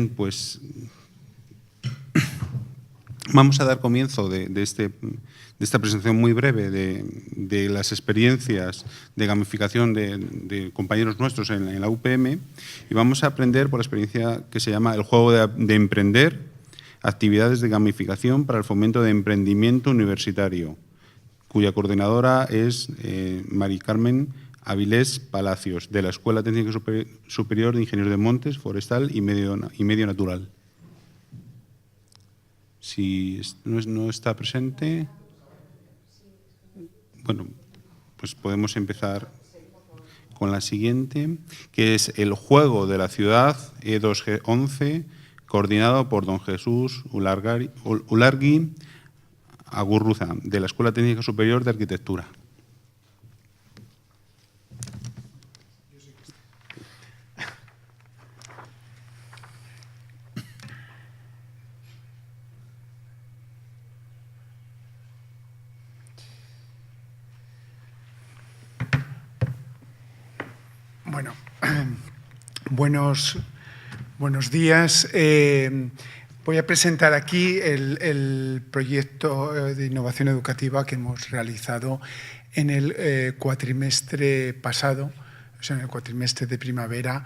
Bien, pues vamos a dar comienzo de esta presentación muy breve de las experiencias de gamificación de compañeros nuestros en la UPM, y vamos a aprender por la experiencia que se llama el juego de emprender, actividades de gamificación para el fomento de emprendimiento universitario, cuya coordinadora es Mari Carmen Avilés Palacios, de la Escuela Técnica Superior de Ingenieros de Montes, Forestal y Medio Natural. Si no está presente, bueno, pues podemos empezar con la siguiente, que es el juego de la ciudad E2G11, coordinado por don Jesús Ulargui Agurruza, de la Escuela Técnica Superior de Arquitectura. Bueno, buenos días. Voy a presentar aquí el proyecto de innovación educativa que hemos realizado en el cuatrimestre pasado, o sea, en el cuatrimestre de primavera.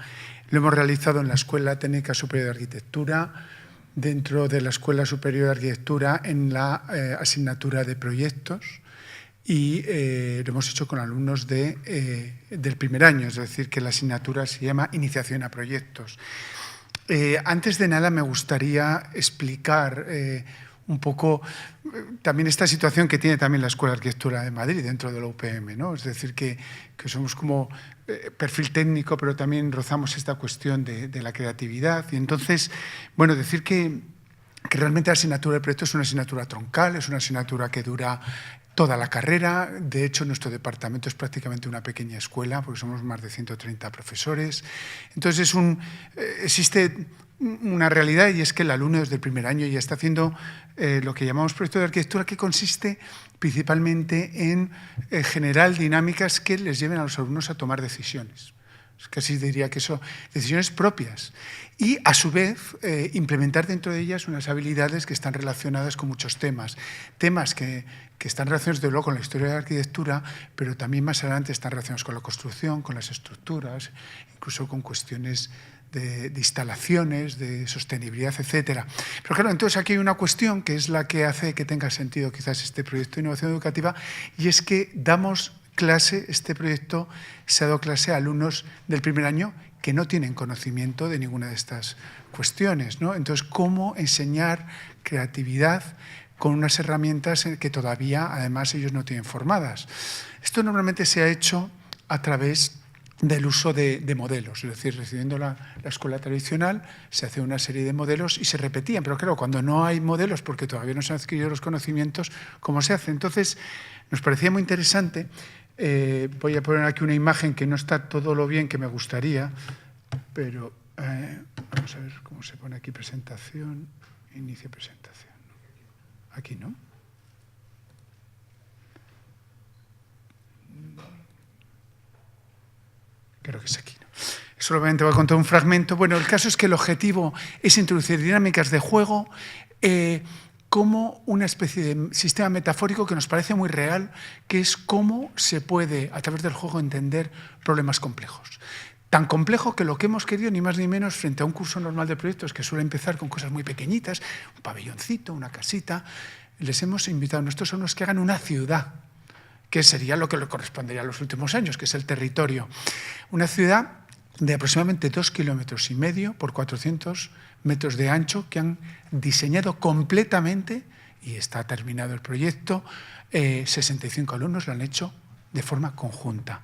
Lo hemos realizado en la Escuela Técnica Superior de Arquitectura, dentro de la Escuela Superior de Arquitectura en la asignatura de proyectos, y lo hemos hecho con alumnos del primer año, es decir, que la asignatura se llama Iniciación a Proyectos. Antes de nada me gustaría explicar un poco también esta situación que tiene también la Escuela de Arquitectura de Madrid dentro de la UPM, ¿no? Es decir, que somos como perfil técnico, pero también rozamos esta cuestión de la creatividad. Y entonces, bueno, decir que realmente la asignatura de proyectos es una asignatura troncal, es una asignatura que dura toda la carrera. De hecho, nuestro departamento es prácticamente una pequeña escuela, porque somos más de 130 profesores. Entonces, existe una realidad, y es que el alumno desde el primer año ya está haciendo lo que llamamos proyecto de arquitectura, que consiste principalmente en generar dinámicas que les lleven a los alumnos a tomar decisiones. Casi diría que son decisiones propias, y a su vez implementar dentro de ellas unas habilidades que están relacionadas con muchos temas que están relacionados desde luego con la historia de la arquitectura, pero también más adelante están relacionados con la construcción, con las estructuras, incluso con cuestiones de instalaciones, de sostenibilidad, etcétera. Pero claro, entonces aquí hay una cuestión que es la que hace que tenga sentido quizás este proyecto de innovación educativa, y es que este proyecto se ha dado clase a alumnos del primer año que no tienen conocimiento de ninguna de estas cuestiones, ¿no? Entonces, ¿cómo enseñar creatividad con unas herramientas que todavía, además, ellos no tienen formadas? Esto normalmente se ha hecho a través del uso de modelos, es decir, recibiendo la escuela tradicional, se hace una serie de modelos y se repetían, pero claro, cuando no hay modelos, porque todavía no se han adquirido los conocimientos, ¿cómo se hace? Entonces, nos parecía muy interesante. Voy a poner aquí una imagen que no está todo lo bien que me gustaría, pero vamos a ver cómo se pone aquí presentación, inicio presentación. Aquí, ¿no? Creo que es aquí, ¿no? Solamente voy a contar un fragmento. Bueno, el caso es que el objetivo es introducir dinámicas de juego como una especie de sistema metafórico que nos parece muy real, que es cómo se puede, a través del juego, entender problemas complejos. Tan complejo que lo que hemos querido, ni más ni menos, frente a un curso normal de proyectos que suele empezar con cosas muy pequeñitas, un pabelloncito, una casita, les hemos invitado a nuestros alumnos que hagan una ciudad, que sería lo que le correspondería a los últimos años, que es el territorio. Una ciudad de aproximadamente 2,5 kilómetros por 400 metros de ancho, que han diseñado completamente, y está terminado el proyecto, 65 alumnos lo han hecho de forma conjunta.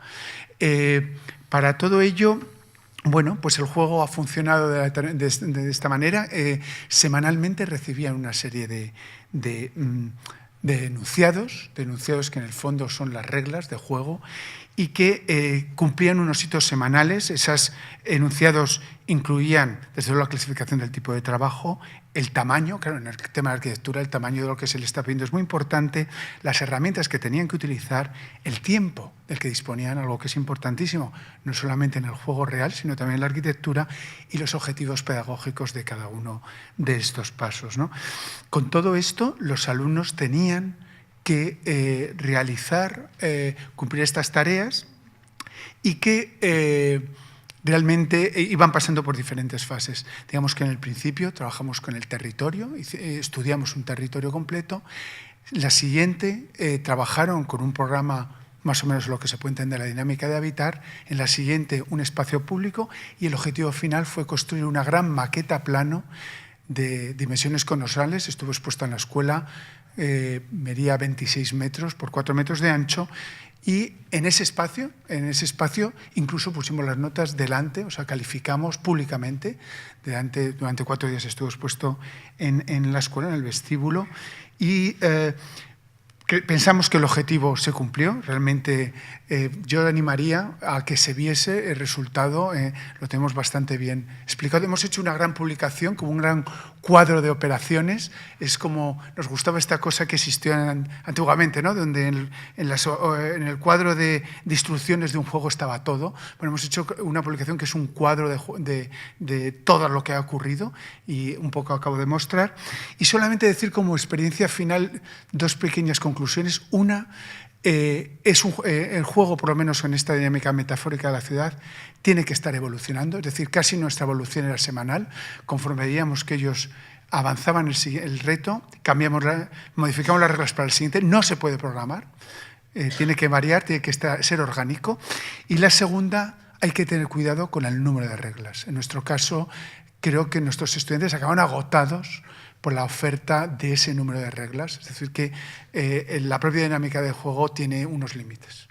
Para todo ello, bueno, pues el juego ha funcionado de esta manera. Semanalmente recibían una serie de enunciados que en el fondo son las reglas de juego, y que cumplían unos hitos semanales. Esos enunciados incluían, desde luego, la clasificación del tipo de trabajo, el tamaño, claro, en el tema de arquitectura, el tamaño de lo que se le está pidiendo es muy importante, las herramientas que tenían que utilizar, el tiempo del que disponían, algo que es importantísimo, no solamente en el juego real, sino también en la arquitectura, y los objetivos pedagógicos de cada uno de estos pasos, ¿no? Con todo esto, los alumnos tenían que realizar, cumplir estas tareas y que realmente iban pasando por diferentes fases. Digamos que en el principio trabajamos con el territorio, estudiamos un territorio completo. La siguiente trabajaron con un programa más o menos lo que se puede entender la dinámica de habitar. En la siguiente un espacio público y el objetivo final fue construir una gran maqueta plano de dimensiones conosales. Estuvo expuesta en la escuela, medía 26 metros por 4 metros de ancho. Y en ese espacio incluso pusimos las notas delante, o sea, calificamos públicamente. Durante 4 días estuvo expuesto en la escuela, en el vestíbulo, y pensamos que el objetivo se cumplió. Realmente yo animaría a que se viese el resultado, lo tenemos bastante bien explicado. Hemos hecho una gran publicación, como un gran cuadro de operaciones. Es como nos gustaba esta cosa que existió antiguamente, ¿no? Donde en el cuadro de instrucciones de un juego estaba todo. Bueno, hemos hecho una publicación que es un cuadro de todo lo que ha ocurrido y un poco acabo de mostrar. Y solamente decir como experiencia final 2 pequeñas conclusiones. Una, el juego, por lo menos en esta dinámica metafórica de la ciudad, tiene que estar evolucionando. Es decir, casi nuestra evolución era semanal. Conforme veíamos que ellos avanzaban el reto, modificamos las reglas para el siguiente. No se puede programar, tiene que variar, tiene que ser orgánico. Y la segunda, hay que tener cuidado con el número de reglas. En nuestro caso, creo que nuestros estudiantes acaban agotados por la oferta de ese número de reglas. Es decir, que la propia dinámica del juego tiene unos límites.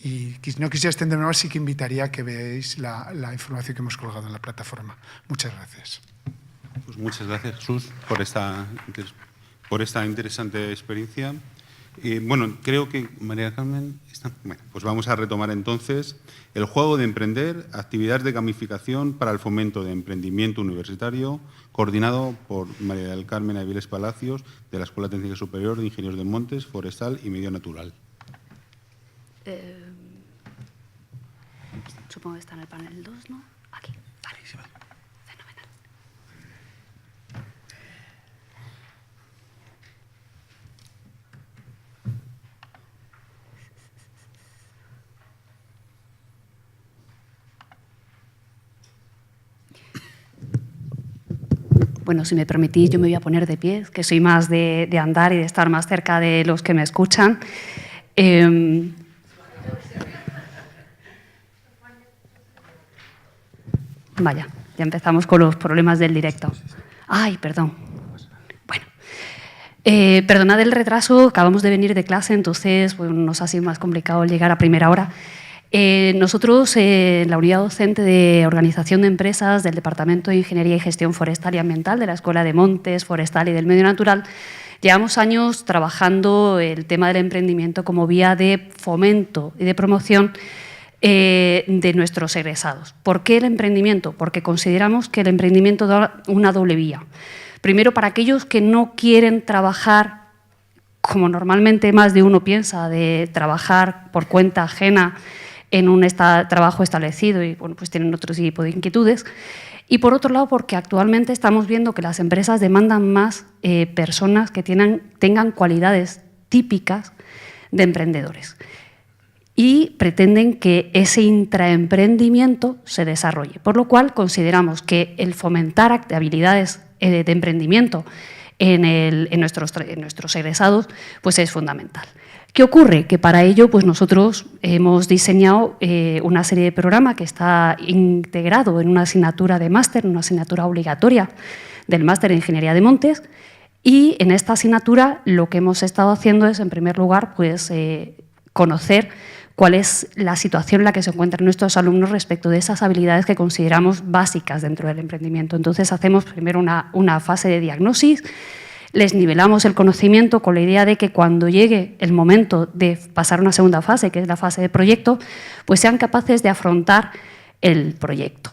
Y no quisiera extenderme más, sí que invitaría a que veáis la información que hemos colgado en la plataforma. Muchas gracias. Pues muchas gracias, Jesús, por esta interesante experiencia. Bueno, creo que María Carmen está. Bueno, pues vamos a retomar entonces el juego de emprender, actividades de gamificación para el fomento de emprendimiento universitario, coordinado por María del Carmen Aviles Palacios, de la Escuela Técnica Superior de Ingenieros de Montes, Forestal y Medio Natural. Supongo que está en el panel 2, ¿no? Aquí. Vale. Sí, vale. Fenomenal. Bueno, si me permitís, yo me voy a poner de pie, que soy más de andar y de estar más cerca de los que me escuchan. Vaya, ya empezamos con los problemas del directo. Ay, perdón. Bueno, perdonad el retraso, acabamos de venir de clase, entonces bueno, nos ha sido más complicado llegar a primera hora. Nosotros, en la unidad docente de Organización de Empresas del Departamento de Ingeniería y Gestión Forestal y Ambiental de la Escuela de Montes, Forestal y del Medio Natural, llevamos años trabajando el tema del emprendimiento como vía de fomento y de promoción de nuestros egresados. ¿Por qué el emprendimiento? Porque consideramos que el emprendimiento da una doble vía. Primero, para aquellos que no quieren trabajar, como normalmente más de uno piensa, de trabajar por cuenta ajena en un trabajo establecido y bueno, pues tienen otro tipo de inquietudes. Y por otro lado, porque actualmente estamos viendo que las empresas demandan más personas que tengan cualidades típicas de emprendedores y pretenden que ese intraemprendimiento se desarrolle. Por lo cual, consideramos que el fomentar habilidades de emprendimiento en nuestros egresados pues es fundamental. ¿Qué ocurre? Que para ello pues nosotros hemos diseñado una serie de programas que está integrado en una asignatura de máster, una asignatura obligatoria del máster en Ingeniería de Montes, y en esta asignatura lo que hemos estado haciendo es, en primer lugar, pues conocer cuál es la situación en la que se encuentran nuestros alumnos respecto de esas habilidades que consideramos básicas dentro del emprendimiento. Entonces, hacemos primero una fase de diagnosis, Les nivelamos el conocimiento con la idea de que cuando llegue el momento de pasar a una segunda fase, que es la fase de proyecto, pues sean capaces de afrontar el proyecto.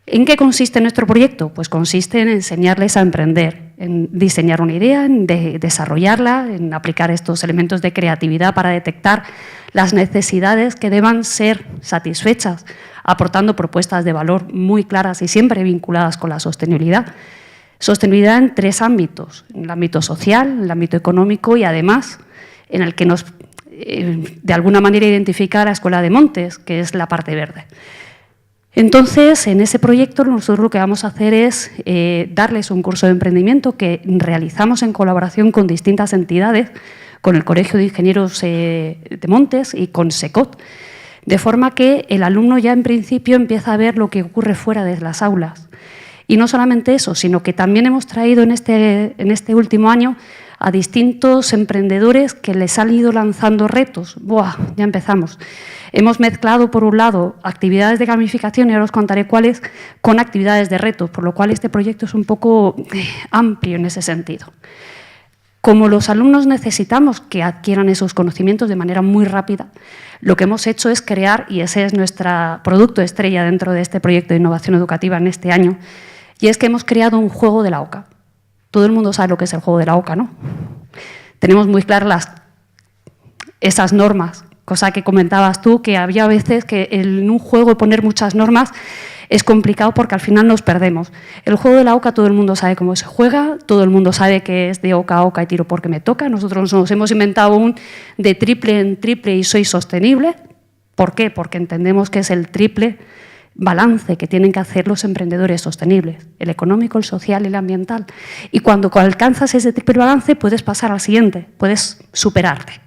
¿En qué consiste nuestro proyecto? Pues consiste en enseñarles a emprender, en diseñar una idea, en desarrollarla, en aplicar estos elementos de creatividad para detectar las necesidades que deban ser satisfechas, aportando propuestas de valor muy claras y siempre vinculadas con la sostenibilidad. Sostenibilidad en 3 ámbitos: en el ámbito social, en el ámbito económico y además en el que nos, de alguna manera, identifica la Escuela de Montes, que es la parte verde. Entonces, en ese proyecto nosotros lo que vamos a hacer es darles un curso de emprendimiento que realizamos en colaboración con distintas entidades, con el Colegio de Ingenieros de Montes y con SECOT, de forma que el alumno ya en principio empieza a ver lo que ocurre fuera de las aulas. Y no solamente eso, sino que también hemos traído en este último año a distintos emprendedores que les han ido lanzando retos. ¡Buah! Ya empezamos. Hemos mezclado, por un lado, actividades de gamificación, y ahora os contaré cuáles, con actividades de retos, por lo cual este proyecto es un poco amplio en ese sentido. Como los alumnos necesitamos que adquieran esos conocimientos de manera muy rápida, lo que hemos hecho es crear, y ese es nuestro producto estrella dentro de este proyecto de innovación educativa en este año, y es que hemos creado un juego de la OCA. Todo el mundo sabe lo que es el juego de la OCA, ¿no? Tenemos muy claras esas normas, cosa que comentabas tú, que había veces que en un juego poner muchas normas es complicado porque al final nos perdemos. El juego de la OCA todo el mundo sabe cómo se juega, todo el mundo sabe que es de OCA a OCA y tiro porque me toca. Nosotros nos hemos inventado un de triple en triple y soy sostenible. ¿Por qué? Porque entendemos que es el triple balance que tienen que hacer los emprendedores sostenibles, el económico, el social y el ambiental. Y cuando alcanzas ese triple balance puedes pasar al siguiente, puedes superarte.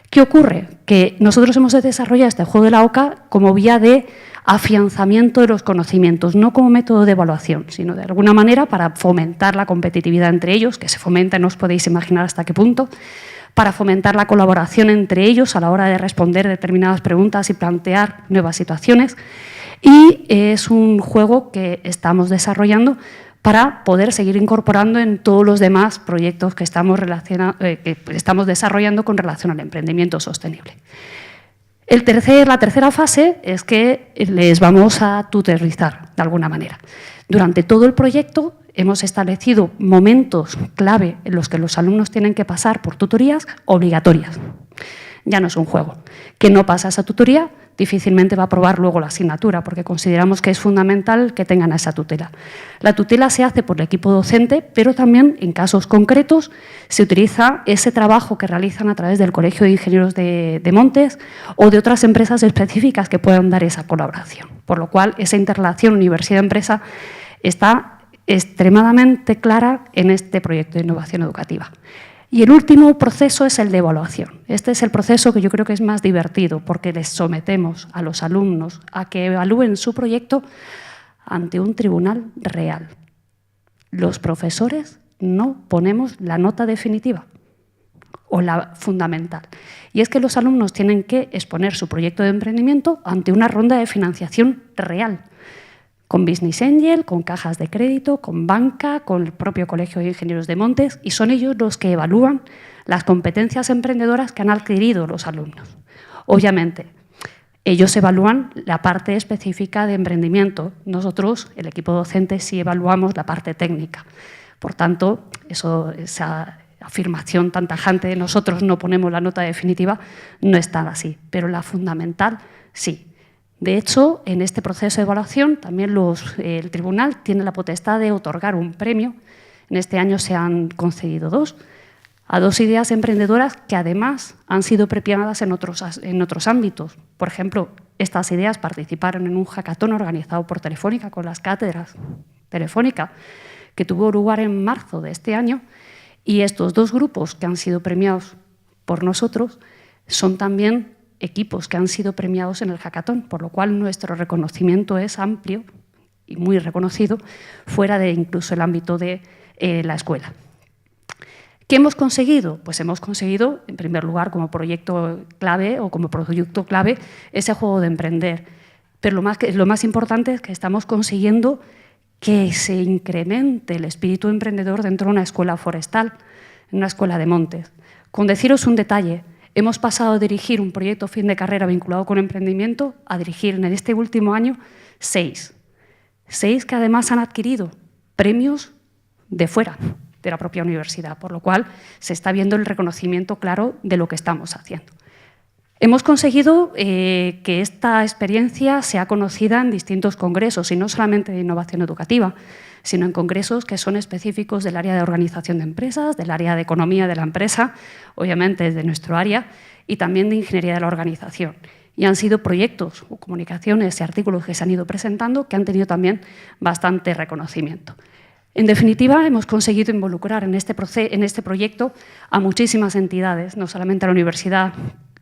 ¿Qué ocurre? Que nosotros hemos desarrollado este juego de la OCA como vía de afianzamiento de los conocimientos, no como método de evaluación, sino de alguna manera para fomentar la competitividad entre ellos, que se fomenta, no os podéis imaginar hasta qué punto, para fomentar la colaboración entre ellos a la hora de responder determinadas preguntas y plantear nuevas situaciones. Y es un juego que estamos desarrollando para poder seguir incorporando en todos los demás proyectos que estamos desarrollando con relación al emprendimiento sostenible. La tercera fase es que les vamos a tutorizar de alguna manera. Durante todo el proyecto hemos establecido momentos clave en los que los alumnos tienen que pasar por tutorías obligatorias. Ya no es un juego. Quien no pasa esa tutoría difícilmente va a aprobar luego la asignatura, porque consideramos que es fundamental que tengan esa tutela. La tutela se hace por el equipo docente, pero también en casos concretos se utiliza ese trabajo que realizan a través del Colegio de Ingenieros de Montes o de otras empresas específicas que puedan dar esa colaboración. Por lo cual, esa interrelación universidad-empresa está extremadamente clara en este proyecto de innovación educativa. Y el último proceso es el de evaluación. Este es el proceso que yo creo que es más divertido porque les sometemos a los alumnos a que evalúen su proyecto ante un tribunal real. Los profesores no ponemos la nota definitiva o la fundamental. Y es que los alumnos tienen que exponer su proyecto de emprendimiento ante una ronda de financiación real, con Business Angel, con cajas de crédito, con banca, con el propio Colegio de Ingenieros de Montes, y son ellos los que evalúan las competencias emprendedoras que han adquirido los alumnos. Obviamente, ellos evalúan la parte específica de emprendimiento. Nosotros, el equipo docente, sí evaluamos la parte técnica. Por tanto, esa afirmación tan tajante de nosotros no ponemos la nota definitiva no es tan así, pero la fundamental sí. De hecho, en este proceso de evaluación también el tribunal tiene la potestad de otorgar un premio. En este año se han concedido 2, a 2 ideas emprendedoras que además han sido premiadas en otros ámbitos. Por ejemplo, estas ideas participaron en un hackathon organizado por Telefónica con las cátedras Telefónica, que tuvo lugar en marzo de este año, y estos 2 grupos que han sido premiados por nosotros son también equipos que han sido premiados en el hackathon, por lo cual nuestro reconocimiento es amplio y muy reconocido fuera de incluso el ámbito de la escuela. ¿Qué hemos conseguido? Pues hemos conseguido, en primer lugar, como proyecto clave o como producto clave, ese juego de emprender. Pero lo más importante es que estamos consiguiendo que se incremente el espíritu emprendedor dentro de una escuela forestal, en una escuela de montes. Con deciros un detalle, hemos pasado de dirigir un proyecto fin de carrera vinculado con emprendimiento a dirigir en este último año 6. 6 que además han adquirido premios de fuera de la propia universidad, por lo cual se está viendo el reconocimiento claro de lo que estamos haciendo. Hemos conseguido que esta experiencia sea conocida en distintos congresos, y no solamente de innovación educativa, sino en congresos que son específicos del área de organización de empresas, del área de economía de la empresa, obviamente desde nuestro área, y también de ingeniería de la organización. Y han sido proyectos o comunicaciones y artículos que se han ido presentando que han tenido también bastante reconocimiento. En definitiva, hemos conseguido involucrar en este proyecto a muchísimas entidades, no solamente a la universidad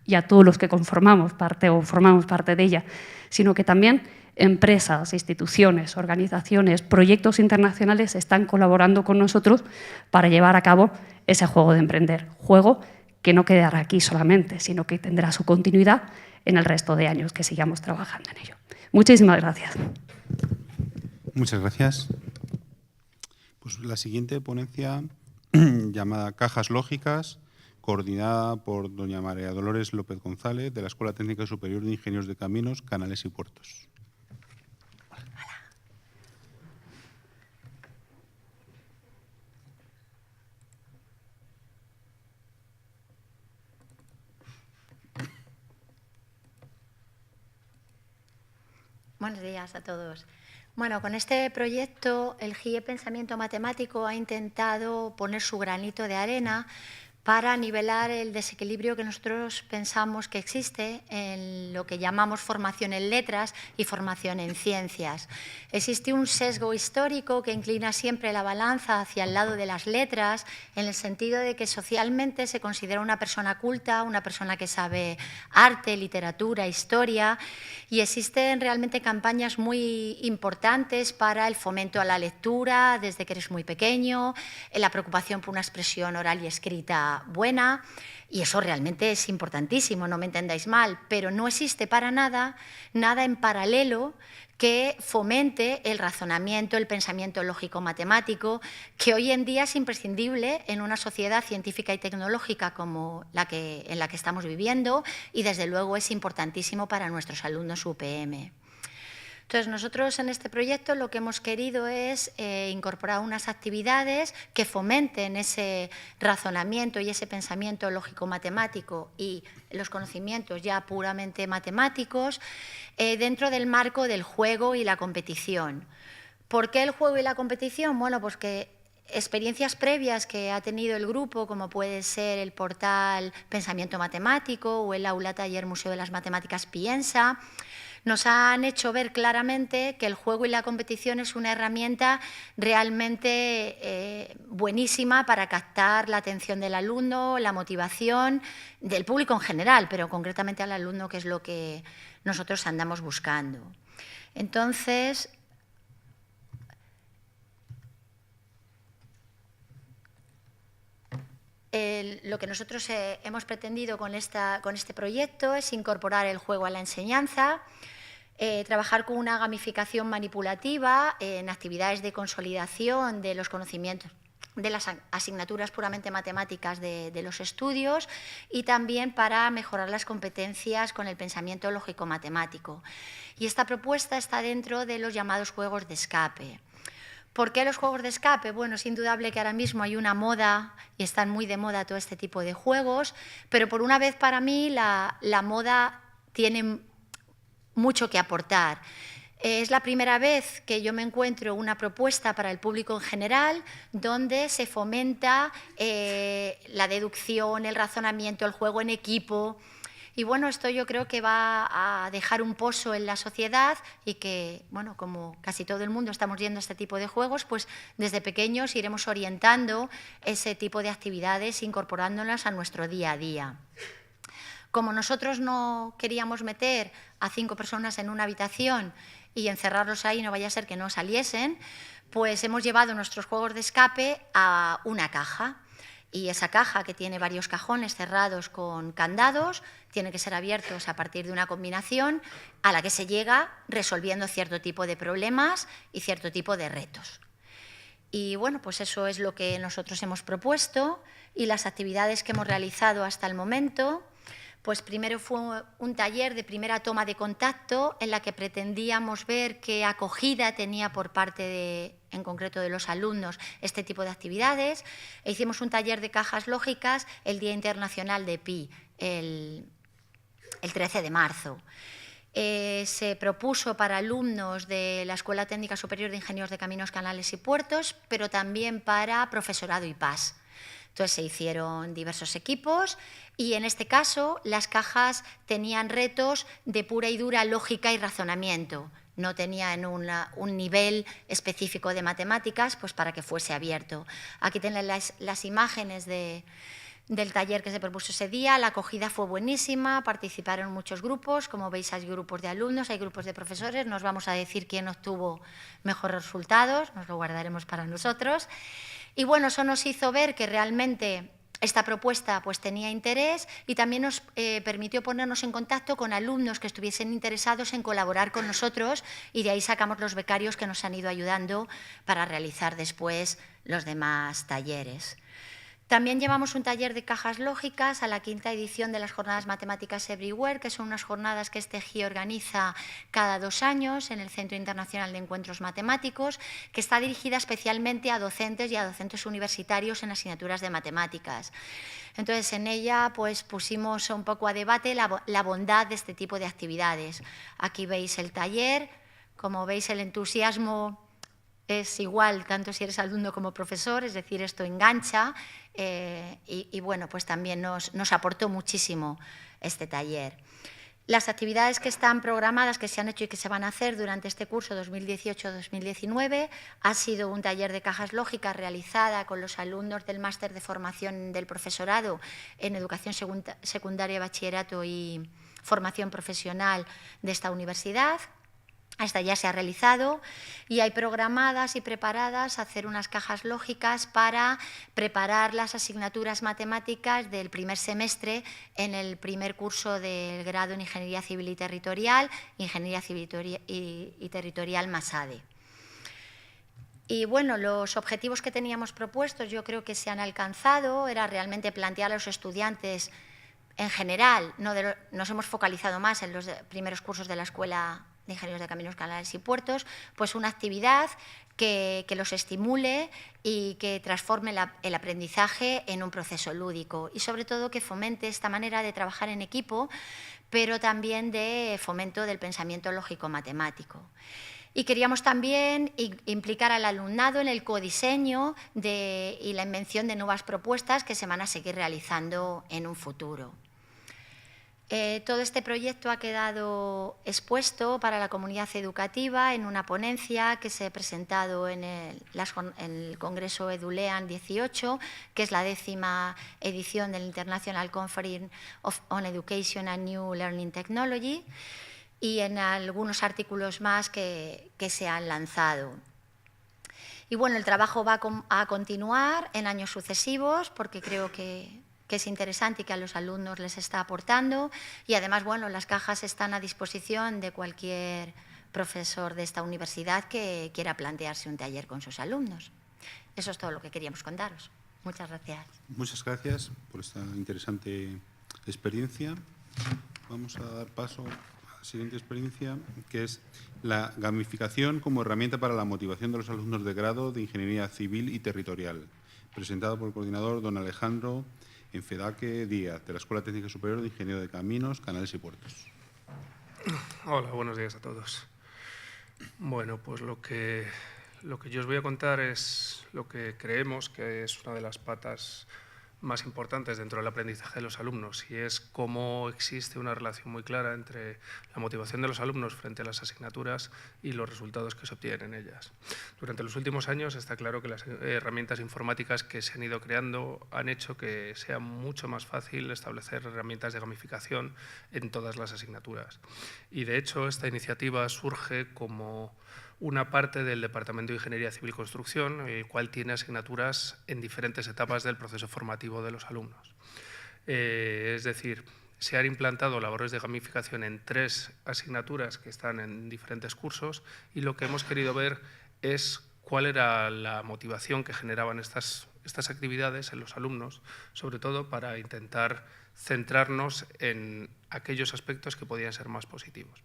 y a todos los que formamos parte de ella, sino que también empresas, instituciones, organizaciones, proyectos internacionales están colaborando con nosotros para llevar a cabo ese juego de emprender. Juego que no quedará aquí solamente, sino que tendrá su continuidad en el resto de años que sigamos trabajando en ello. Muchísimas gracias. Muchas gracias. Pues la siguiente ponencia, llamada Cajas Lógicas, coordinada por doña María Dolores López González, de la Escuela Técnica Superior de Ingenieros de Caminos, Canales y Puertos. Buenos días a todos. Bueno, con este proyecto el GIE Pensamiento Matemático ha intentado poner su granito de arena para nivelar el desequilibrio que nosotros pensamos que existe en lo que llamamos formación en letras y formación en ciencias. Existe un sesgo histórico que inclina siempre la balanza hacia el lado de las letras, en el sentido de que socialmente se considera una persona culta, una persona que sabe arte, literatura, historia, y existen realmente campañas muy importantes para el fomento a la lectura desde que eres muy pequeño, la preocupación por una expresión oral y escrita buena, y eso realmente es importantísimo, no me entendáis mal, pero no existe para nada en paralelo que fomente el razonamiento, el pensamiento lógico-matemático, que hoy en día es imprescindible en una sociedad científica y tecnológica como en la que estamos viviendo, y desde luego es importantísimo para nuestros alumnos UPM. Entonces, nosotros en este proyecto lo que hemos querido es incorporar unas actividades que fomenten ese razonamiento y ese pensamiento lógico-matemático y los conocimientos ya puramente matemáticos dentro del marco del juego y la competición. ¿Por qué el juego y la competición? Bueno, pues que experiencias previas que ha tenido el grupo, como puede ser el portal Pensamiento Matemático o el aula taller Museo de las Matemáticas Piensa, nos han hecho ver claramente que el juego y la competición es una herramienta realmente buenísima para captar la atención del alumno, la motivación del público en general, pero concretamente al alumno, que es lo que nosotros andamos buscando. Entonces, lo que nosotros hemos pretendido con este proyecto es incorporar el juego a la enseñanza, trabajar con una gamificación manipulativa en actividades de consolidación de los conocimientos de las asignaturas puramente matemáticas de los estudios, y también para mejorar las competencias con el pensamiento lógico-matemático. Y esta propuesta está dentro de los llamados juegos de escape. ¿Por qué los juegos de escape? Bueno, es indudable que ahora mismo hay una moda y están muy de moda todo este tipo de juegos, pero por una vez para mí la moda tiene mucho que aportar. Es la primera vez que yo me encuentro una propuesta para el público en general donde se fomenta la deducción, el razonamiento, el juego en equipo. Y bueno, esto yo creo que va a dejar un pozo en la sociedad y que, bueno, como casi todo el mundo estamos yendo a este tipo de juegos, pues desde pequeños iremos orientando ese tipo de actividades, incorporándolas a nuestro día a día. Como nosotros no queríamos meter a 5 personas en una habitación y encerrarlos ahí, no vaya a ser que no saliesen, pues hemos llevado nuestros juegos de escape a una caja. Y esa caja, que tiene varios cajones cerrados con candados, tiene que ser abiertos a partir de una combinación a la que se llega resolviendo cierto tipo de problemas y cierto tipo de retos. Y bueno, pues eso es lo que nosotros hemos propuesto y las actividades que hemos realizado hasta el momento. Pues primero fue un taller de primera toma de contacto en la que pretendíamos ver qué acogida tenía por parte, en concreto, de los alumnos este tipo de actividades. E hicimos un taller de cajas lógicas el Día Internacional de Pi, el 13 de marzo. Se propuso para alumnos de la Escuela Técnica Superior de Ingenieros de Caminos, Canales y Puertos, pero también para profesorado y PAS. Entonces se hicieron diversos equipos y en este caso las cajas tenían retos de pura y dura lógica y razonamiento. No tenían un nivel específico de matemáticas, pues para que fuese abierto. Aquí tienen las imágenes del taller que se propuso ese día. La acogida fue buenísima, participaron muchos grupos. Como veis, hay grupos de alumnos, hay grupos de profesores. No os vamos a decir quién obtuvo mejores resultados, nos lo guardaremos para nosotros. Y bueno, eso nos hizo ver que realmente esta propuesta pues tenía interés y también nos permitió ponernos en contacto con alumnos que estuviesen interesados en colaborar con nosotros, y de ahí sacamos los becarios que nos han ido ayudando para realizar después los demás talleres. También llevamos un taller de cajas lógicas a la 5ª edición de las Jornadas Matemáticas Everywhere, que son unas jornadas que este GIE organiza cada 2 años en el Centro Internacional de Encuentros Matemáticos, que está dirigida especialmente a docentes y a docentes universitarios en asignaturas de matemáticas. Entonces, en ella pues, pusimos un poco a debate la bondad de este tipo de actividades. Aquí veis el taller, como veis el entusiasmo es igual tanto si eres alumno como profesor, es decir, esto engancha y bueno, pues también nos aportó muchísimo este taller. Las actividades que están programadas, que se han hecho y que se van a hacer durante este curso 2018-2019, ha sido un taller de cajas lógicas realizada con los alumnos del máster de formación del profesorado en educación secundaria, bachillerato y formación profesional de esta universidad. Esta ya se ha realizado y hay programadas y preparadas hacer unas cajas lógicas para preparar las asignaturas matemáticas del primer semestre en el primer curso del grado en Ingeniería Civil y Territorial, Ingeniería Civil y Territorial MASADE. Y bueno, los objetivos que teníamos propuestos yo creo que se han alcanzado. Era realmente plantear a los estudiantes en general, nos hemos focalizado más en los primeros cursos de la Escuela de Ingenieros de Caminos, Canales y Puertos, pues una actividad que los estimule y que transforme el aprendizaje en un proceso lúdico y sobre todo que fomente esta manera de trabajar en equipo, pero también de fomento del pensamiento lógico-matemático. Y queríamos también implicar al alumnado en el codiseño y la invención de nuevas propuestas que se van a seguir realizando en un futuro. Todo este proyecto ha quedado expuesto para la comunidad educativa en una ponencia que se ha presentado en el Congreso EduLearn 18, que es la 10ª edición del International Conference on Education and New Learning Technology, y en algunos artículos más que se han lanzado. Y bueno, el trabajo va a continuar en años sucesivos porque creo que es interesante y que a los alumnos les está aportando, y además, bueno, las cajas están a disposición de cualquier profesor de esta universidad que quiera plantearse un taller con sus alumnos. Eso es todo lo que queríamos contaros. Muchas gracias. Muchas gracias por esta interesante experiencia. Vamos a dar paso a la siguiente experiencia, que es la gamificación como herramienta para la motivación de los alumnos de grado de Ingeniería Civil y Territorial, presentado por el coordinador don Alejandro Enfedaque Díaz, de la Escuela Técnica Superior de Ingeniero de Caminos, Canales y Puertos. Hola, buenos días a todos. Bueno, pues lo que yo os voy a contar es lo que creemos que es una de las patas más importantes dentro del aprendizaje de los alumnos, y es cómo existe una relación muy clara entre la motivación de los alumnos frente a las asignaturas y los resultados que se obtienen en ellas. Durante los últimos años está claro que las herramientas informáticas que se han ido creando han hecho que sea mucho más fácil establecer herramientas de gamificación en todas las asignaturas. Y de hecho esta iniciativa surge como una parte del Departamento de Ingeniería Civil y Construcción, el cual tiene asignaturas en diferentes etapas del proceso formativo de los alumnos. Es decir, se han implantado labores de gamificación en 3 asignaturas que están en diferentes cursos, y lo que hemos querido ver es cuál era la motivación que generaban estas actividades en los alumnos, sobre todo para intentar centrarnos en aquellos aspectos que podían ser más positivos.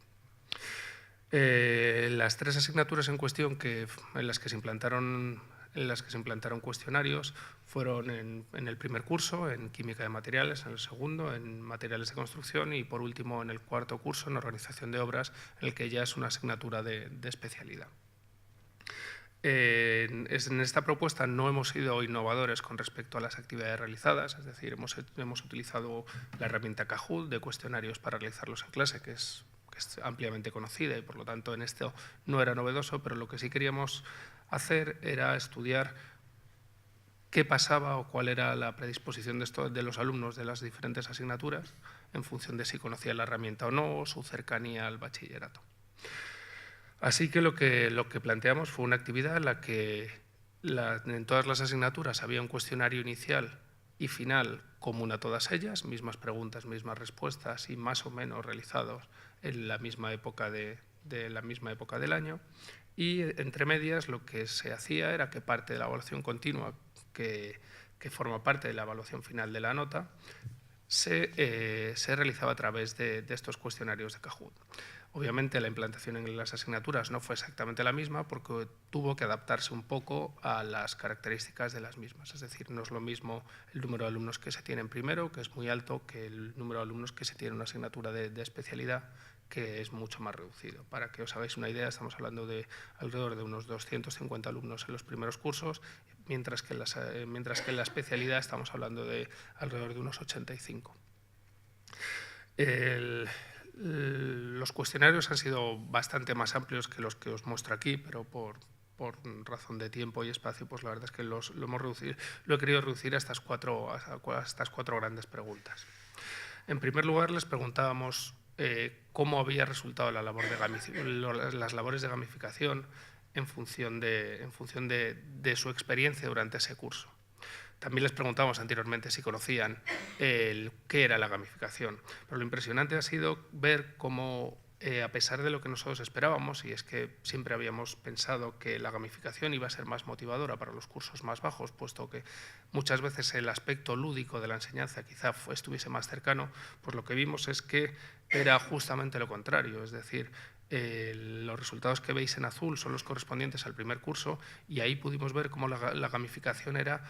Las 3 asignaturas en cuestión en las que se implantaron cuestionarios fueron en el primer curso, en Química de Materiales, en el segundo, en Materiales de Construcción, y por último en el cuarto curso, en Organización de Obras, en el que ya es una asignatura de especialidad. En esta propuesta no hemos sido innovadores con respecto a las actividades realizadas, es decir, hemos utilizado la herramienta Kahoot de cuestionarios para realizarlos en clase, que es ampliamente conocida, y por lo tanto en esto no era novedoso, pero lo que sí queríamos hacer era estudiar qué pasaba o cuál era la predisposición de los alumnos de las diferentes asignaturas en función de si conocían la herramienta o no, o su cercanía al bachillerato. Así que lo que planteamos fue una actividad en la que en todas las asignaturas había un cuestionario inicial y final común a todas ellas, mismas preguntas, mismas respuestas y más o menos realizados en la misma época del año. Y entre medias lo que se hacía era que parte de la evaluación continua, que forma parte de la evaluación final de la nota, se realizaba a través de estos cuestionarios de Kahoot. Obviamente la implantación en las asignaturas no fue exactamente la misma, porque tuvo que adaptarse un poco a las características de las mismas. Es decir, no es lo mismo el número de alumnos que se tiene en primero, que es muy alto, que el número de alumnos que se tiene en una asignatura de especialidad, que es mucho más reducido. Para que os hagáis una idea, estamos hablando de alrededor de unos 250 alumnos en los primeros cursos, mientras que en la especialidad estamos hablando de alrededor de unos 85. Los cuestionarios han sido bastante más amplios que los que os muestro aquí, pero por razón de tiempo y espacio, pues la verdad es que lo he querido reducir a estas cuatro grandes preguntas. En primer lugar, les preguntábamos cómo había resultado las labores de gamificación en función de su experiencia durante ese curso. También les preguntábamos anteriormente si conocían qué era la gamificación. Pero lo impresionante ha sido ver cómo, a pesar de lo que nosotros esperábamos, y es que siempre habíamos pensado que la gamificación iba a ser más motivadora para los cursos más bajos, puesto que muchas veces el aspecto lúdico de la enseñanza quizá estuviese más cercano, pues lo que vimos es que era justamente lo contrario. Es decir, los resultados que veis en azul son los correspondientes al primer curso, y ahí pudimos ver cómo la gamificación era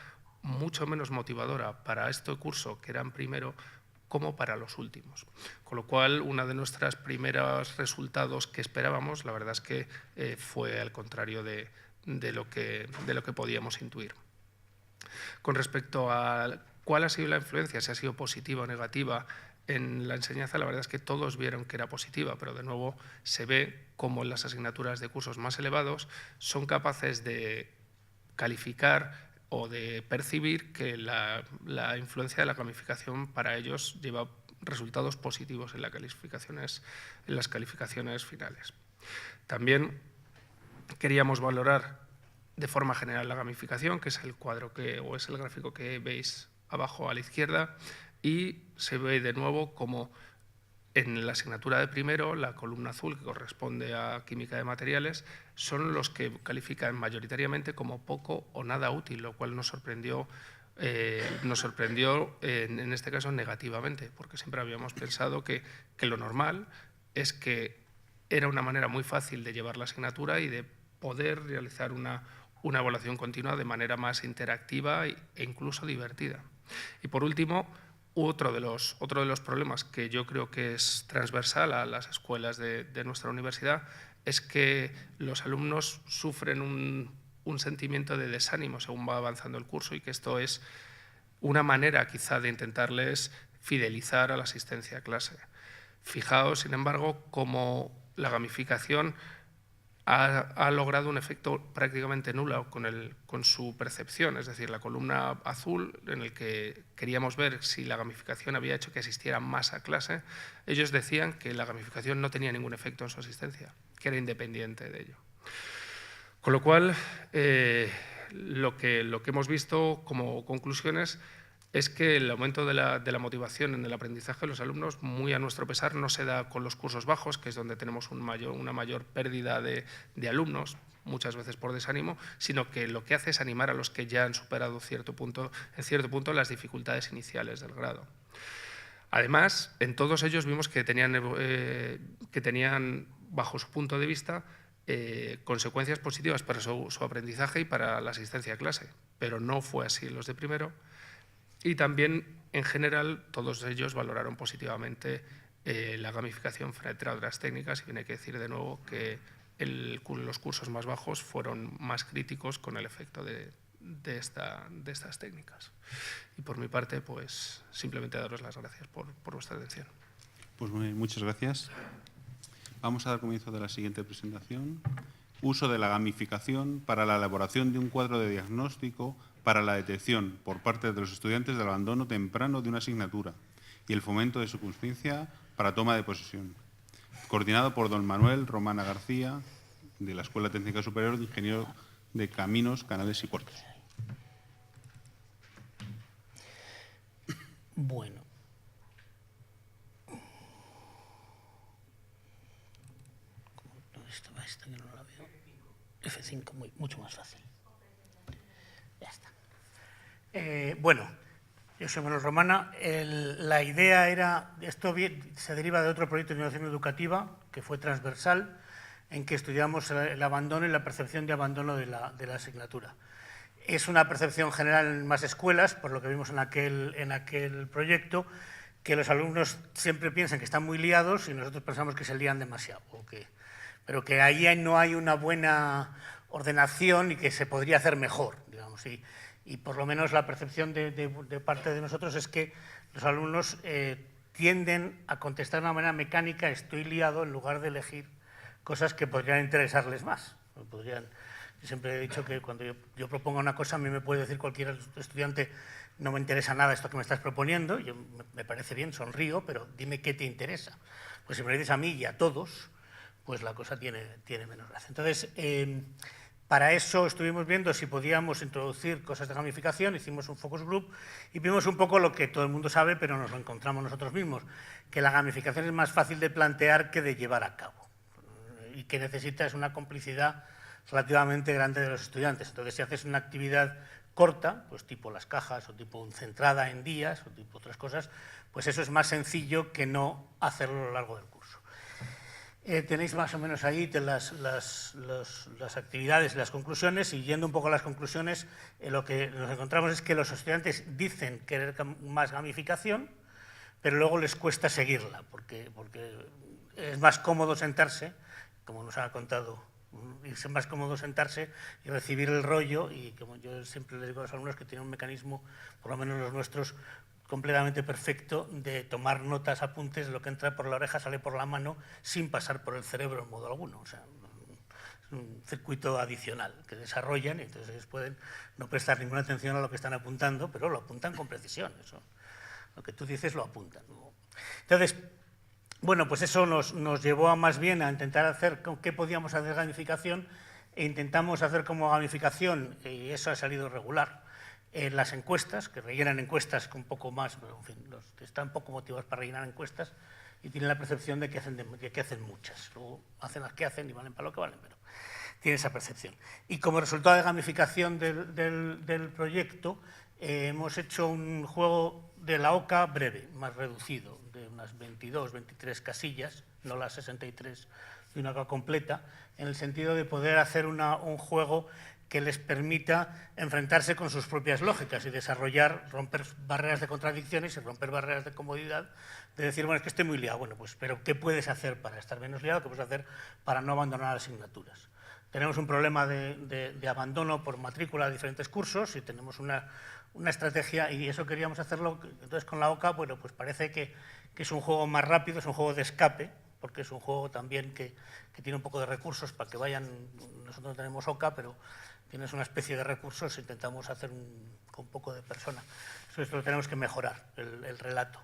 mucho menos motivadora para este curso, que era en primero, como para los últimos. Con lo cual, uno de nuestros primeros resultados que esperábamos, la verdad es que fue al contrario de lo que podíamos intuir. Con respecto a cuál ha sido la influencia, si ha sido positiva o negativa en la enseñanza, la verdad es que todos vieron que era positiva, pero de nuevo se ve cómo en las asignaturas de cursos más elevados son capaces de calificar o de percibir que la influencia de la gamificación para ellos lleva resultados positivos en las calificaciones finales. También queríamos valorar de forma general la gamificación, que es el gráfico que veis abajo a la izquierda, y se ve de nuevo como en la asignatura de primero, la columna azul, que corresponde a Química de Materiales, son los que califican mayoritariamente como poco o nada útil, lo cual nos sorprendió en este caso negativamente, porque siempre habíamos pensado que lo normal es que era una manera muy fácil de llevar la asignatura y de poder realizar una evaluación continua de manera más interactiva e incluso divertida. Y por último, otro de los problemas que yo creo que es transversal a las escuelas de nuestra universidad es que los alumnos sufren un sentimiento de desánimo según va avanzando el curso, y que esto es una manera quizá de intentarles fidelizar a la asistencia a clase. Fijaos, sin embargo, cómo la gamificación ha logrado un efecto prácticamente nulo con su percepción. Es decir, la columna azul, en el que queríamos ver si la gamificación había hecho que asistieran más a clase, ellos decían que la gamificación no tenía ningún efecto en su asistencia, que era independiente de ello. Con lo cual, lo que hemos visto como conclusiones es que el aumento de la motivación en el aprendizaje de los alumnos, muy a nuestro pesar, no se da con los cursos bajos, que es donde tenemos una mayor pérdida de alumnos, muchas veces por desánimo, sino que lo que hace es animar a los que ya han superado en cierto punto las dificultades iniciales del grado. Además, en todos ellos vimos que tenían, bajo su punto de vista, consecuencias positivas para su aprendizaje y para la asistencia a clase, pero no fue así en los de primero. Y también, en general, todos ellos valoraron positivamente la gamificación frente a otras técnicas, y viene que decir de nuevo que los cursos más bajos fueron más críticos con el efecto de estas técnicas. Y por mi parte, pues simplemente daros las gracias por vuestra atención. Pues muy bien, muchas gracias. Vamos a dar comienzo de la siguiente presentación. Uso de la gamificación para la elaboración de un cuadro de diagnóstico para la detección por parte de los estudiantes del abandono temprano de una asignatura y el fomento de su conciencia para toma de posesión. Coordinado por don Manuel Romana García, de la Escuela Técnica Superior de Ingeniero de Caminos, Canales y Puertos. Bueno. ¿Dónde estaba esta que no la veo? F5, mucho más fácil. Ya está. Bueno, yo soy Manuel Romana. La idea era, esto se deriva de otro proyecto de innovación educativa que fue transversal, en que estudiamos el abandono y la percepción de abandono de la asignatura. Es una percepción general en más escuelas, por lo que vimos en aquel proyecto, que los alumnos siempre piensan que están muy liados y nosotros pensamos que se lían demasiado, pero que ahí no hay una buena ordenación y que se podría hacer mejor, digamos. Y por lo menos la percepción de parte de nosotros es que los alumnos tienden a contestar de una manera mecánica, estoy liado, en lugar de elegir cosas que podrían interesarles más. Yo siempre he dicho que cuando yo propongo una cosa, a mí me puede decir cualquier estudiante, no me interesa nada esto que me estás proponiendo, me parece bien, sonrío, pero dime qué te interesa. Pues si me lo dices a mí y a todos, pues la cosa tiene menos gracia. Entonces, para eso estuvimos viendo si podíamos introducir cosas de gamificación, hicimos un focus group y vimos un poco lo que todo el mundo sabe, pero nos lo encontramos nosotros mismos, que la gamificación es más fácil de plantear que de llevar a cabo y que necesita es una complicidad relativamente grande de los estudiantes. Entonces, si haces una actividad corta, pues tipo las cajas o tipo centrada en días o tipo otras cosas, pues eso es más sencillo que no hacerlo a lo largo del curso. Tenéis más o menos ahí las actividades y las conclusiones, y yendo un poco a las conclusiones, lo que nos encontramos es que los estudiantes dicen querer más gamificación, pero luego les cuesta seguirla, porque es más cómodo sentarse, como nos ha contado, es más cómodo sentarse y recibir el rollo, y como yo siempre les digo a los alumnos, que tienen un mecanismo, por lo menos los nuestros, completamente perfecto de tomar notas, apuntes, lo que entra por la oreja sale por la mano sin pasar por el cerebro en modo alguno. O sea, es un circuito adicional que desarrollan y entonces ellos pueden no prestar ninguna atención a lo que están apuntando, pero lo apuntan con precisión. Eso, lo que tú dices lo apuntan. Entonces, bueno, pues eso nos llevó a más bien a intentar hacer qué podíamos hacer gamificación, e intentamos hacer como gamificación, y eso ha salido regular, las encuestas, que rellenan encuestas con un poco más, pero en fin, los que están poco motivados para rellenar encuestas y tienen la percepción de que hacen muchas. Luego hacen las que hacen y valen para lo que valen, pero tienen esa percepción. Y como resultado de gamificación del proyecto, hemos hecho un juego de la OCA breve, más reducido, de unas 22, 23 casillas, no las 63 de una OCA completa, en el sentido de poder hacer un juego que les permita enfrentarse con sus propias lógicas y desarrollar, romper barreras de contradicciones y romper barreras de comodidad, de decir, bueno, es que estoy muy liado, bueno, pues, pero ¿qué puedes hacer para estar menos liado? ¿Qué puedes hacer para no abandonar asignaturas? Tenemos un problema de abandono por matrícula de diferentes cursos y tenemos una estrategia, y eso queríamos hacerlo. Entonces, con la OCA, bueno, pues parece que es un juego más rápido, es un juego de escape, porque es un juego también que tiene un poco de recursos para que vayan. Nosotros no tenemos OCA, pero tienes una especie de recursos, intentamos hacer con un poco de persona. Eso lo tenemos que mejorar, el relato.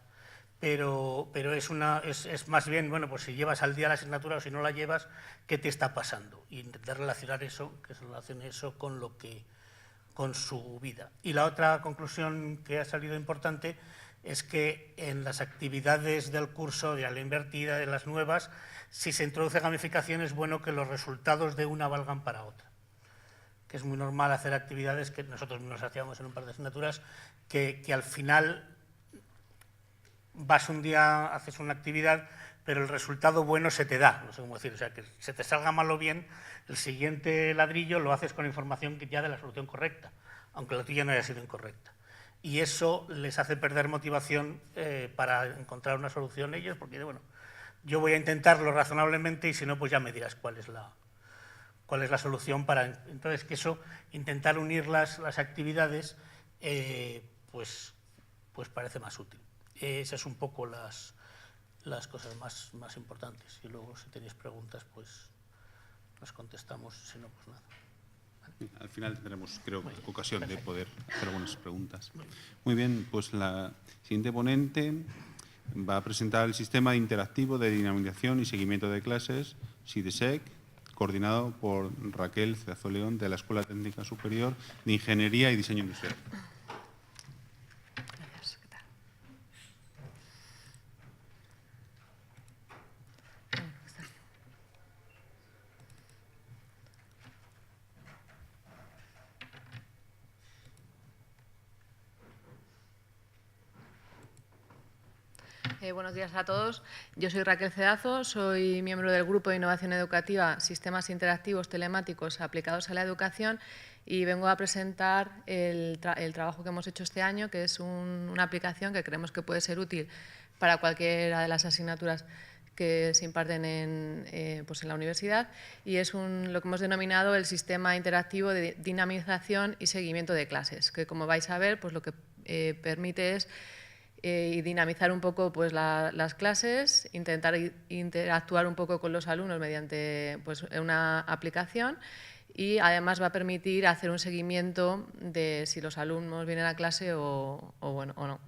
pero es más bien, bueno, pues si llevas al día la asignatura o si no la llevas, ¿qué te está pasando? Y intentar relacionar eso, que se relacione eso con su vida. Y la otra conclusión que ha salido importante es que en las actividades del curso, de la invertida, de las nuevas, si se introduce gamificación es bueno que los resultados de una valgan para otra. Que es muy normal hacer actividades que nosotros nos hacíamos en un par de asignaturas, que al final vas un día, haces una actividad, pero el resultado bueno se te da, no sé cómo decir, o sea, que se te salga mal o bien, el siguiente ladrillo lo haces con información ya de la solución correcta, aunque la tuya no haya sido incorrecta. Y eso les hace perder motivación para encontrar una solución ellos, porque bueno, yo voy a intentarlo razonablemente y si no, pues ya me dirás cuál es la solución para... Entonces, que eso, intentar unir las actividades, pues parece más útil. Esas son un poco las cosas más importantes. Y luego, si tenéis preguntas, pues las contestamos, si no, pues nada. Al final tendremos, creo, ocasión de poder hacer algunas preguntas. Muy bien, pues la siguiente ponente va a presentar el Sistema Interactivo de Dinamización y Seguimiento de Clases, SIDESEC, coordinado por Raquel Cedazo León, de la Escuela Técnica Superior de Ingeniería y Diseño Industrial. Gracias. ¿Qué tal? Buenos días a todos. Yo soy Raquel Cedazo, soy miembro del Grupo de Innovación Educativa Sistemas Interactivos Telemáticos Aplicados a la Educación y vengo a presentar el trabajo que hemos hecho este año, que es una aplicación que creemos que puede ser útil para cualquiera de las asignaturas que se imparten pues en la universidad, y es lo que hemos denominado el Sistema Interactivo de Dinamización y Seguimiento de Clases, que, como vais a ver, pues lo que permite es y dinamizar un poco pues, las clases, intentar interactuar un poco con los alumnos mediante pues, una aplicación, y además va a permitir hacer un seguimiento de si los alumnos vienen a clase o no.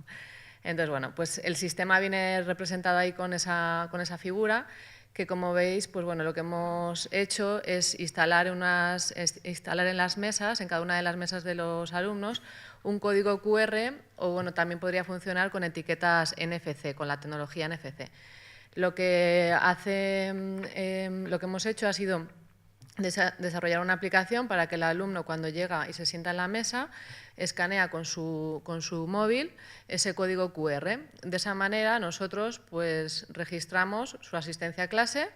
Entonces, bueno, pues el sistema viene representado ahí con esa figura, que, como veis, pues bueno, lo que hemos hecho es instalar en las mesas, en cada una de las mesas de los alumnos, un código QR, o bueno, también podría funcionar con etiquetas NFC, con la tecnología NFC. Lo que hemos hecho ha sido desarrollar una aplicación para que el alumno, cuando llega y se sienta en la mesa, escanea con su móvil ese código QR. De esa manera nosotros pues registramos su asistencia a clase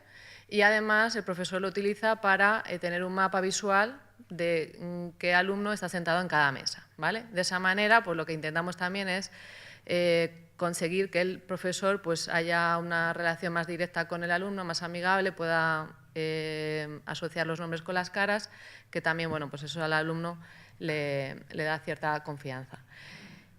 y además el profesor lo utiliza para tener un mapa visual de qué alumno está sentado en cada mesa, ¿vale? De esa manera, pues lo que intentamos también es conseguir que el profesor pues haya una relación más directa con el alumno, más amigable, pueda asociar los nombres con las caras, que también, bueno, pues eso al alumno le da cierta confianza.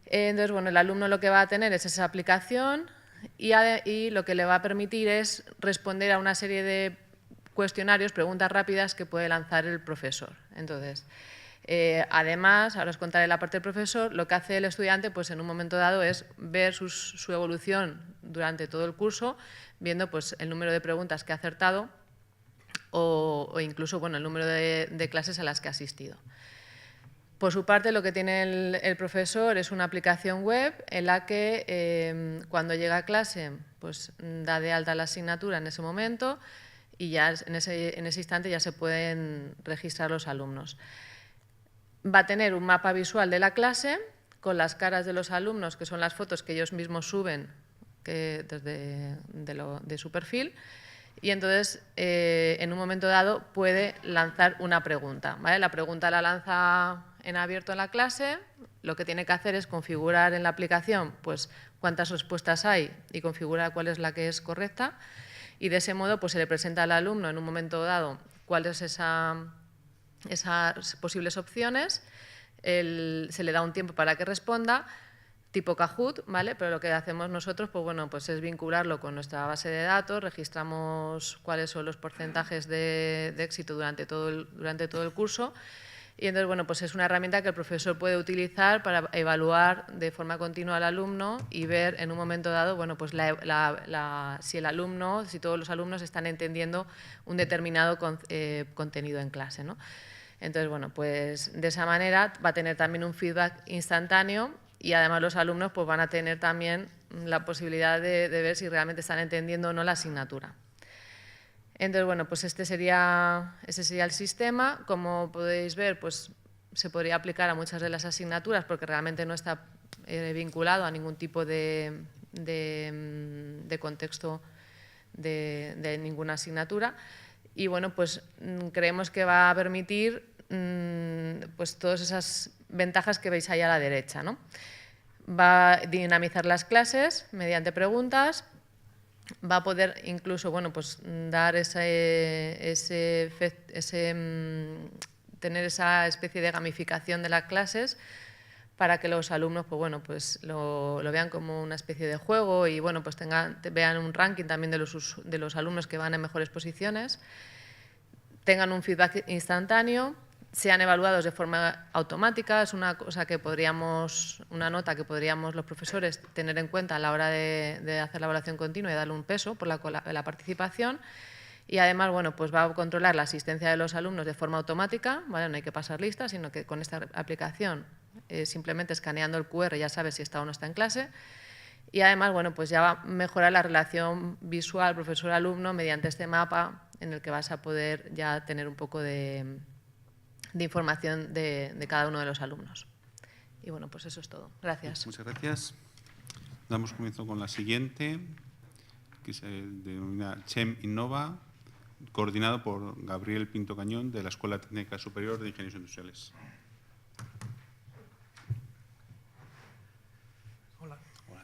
Entonces, bueno, el alumno lo que va a tener es esa aplicación y lo que le va a permitir es responder a una serie de cuestionarios, preguntas rápidas que puede lanzar el profesor. Entonces, además, ahora os contaré la parte del profesor, lo que hace el estudiante pues en un momento dado es ver su evolución durante todo el curso, viendo pues el número de preguntas que ha acertado o incluso bueno, el número de clases a las que ha asistido. Por su parte, lo que tiene el profesor es una aplicación web en la que cuando llega a clase pues da de alta la asignatura en ese momento y ya en ese instante ya se pueden registrar los alumnos. Va a tener un mapa visual de la clase con las caras de los alumnos, que son las fotos que ellos mismos suben desde de su perfil, y entonces en un momento dado puede lanzar una pregunta, ¿vale? La pregunta la lanza en abierto en la clase, lo que tiene que hacer es configurar en la aplicación pues, cuántas respuestas hay y configurar cuál es la que es correcta, y de ese modo pues, se le presenta al alumno en un momento dado cuáles son esas posibles opciones, se le da un tiempo para que responda, tipo Kahoot, ¿vale? Pero lo que hacemos nosotros pues, bueno, pues es vincularlo con nuestra base de datos, registramos cuáles son los porcentajes de éxito durante todo el curso Y entonces, bueno, pues es una herramienta que el profesor puede utilizar para evaluar de forma continua al alumno y ver en un momento dado, bueno, pues si el alumno, si todos los alumnos están entendiendo un determinado contenido en clase, ¿no? Entonces, bueno, pues de esa manera va a tener también un feedback instantáneo y además los alumnos pues van a tener también la posibilidad de ver si realmente están entendiendo o no la asignatura. Entonces, bueno, pues ese sería el sistema. Como podéis ver, pues se podría aplicar a muchas de las asignaturas porque realmente no está vinculado a ningún tipo de contexto de ninguna asignatura. Y bueno, pues creemos que va a permitir pues todas esas ventajas que veis ahí a la derecha, ¿no? Va a dinamizar las clases mediante preguntas. Va a poder incluso, bueno, pues dar tener esa especie de gamificación de las clases para que los alumnos, pues bueno, pues lo vean como una especie de juego y bueno, pues vean un ranking también de los alumnos que van en mejores posiciones, tengan un feedback instantáneo, sean evaluados de forma automática. Es una cosa que una nota que podríamos los profesores tener en cuenta a la hora de hacer la evaluación continua y darle un peso por la participación. Y además, bueno, pues va a controlar la asistencia de los alumnos de forma automática, ¿vale? No hay que pasar lista, sino que con esta aplicación, simplemente escaneando el QR ya sabes si está o no está en clase. Y además, bueno, pues ya va a mejorar la relación visual profesor-alumno mediante este mapa en el que vas a poder ya tener un poco de información de cada uno de los alumnos. Y bueno, pues eso es todo. Gracias. Muchas gracias. Damos comienzo con la siguiente, que se denomina CHEM Innova, coordinado por Gabriel Pinto Cañón, de la Escuela Técnica Superior de Ingenieros Industriales. Hola. Hola.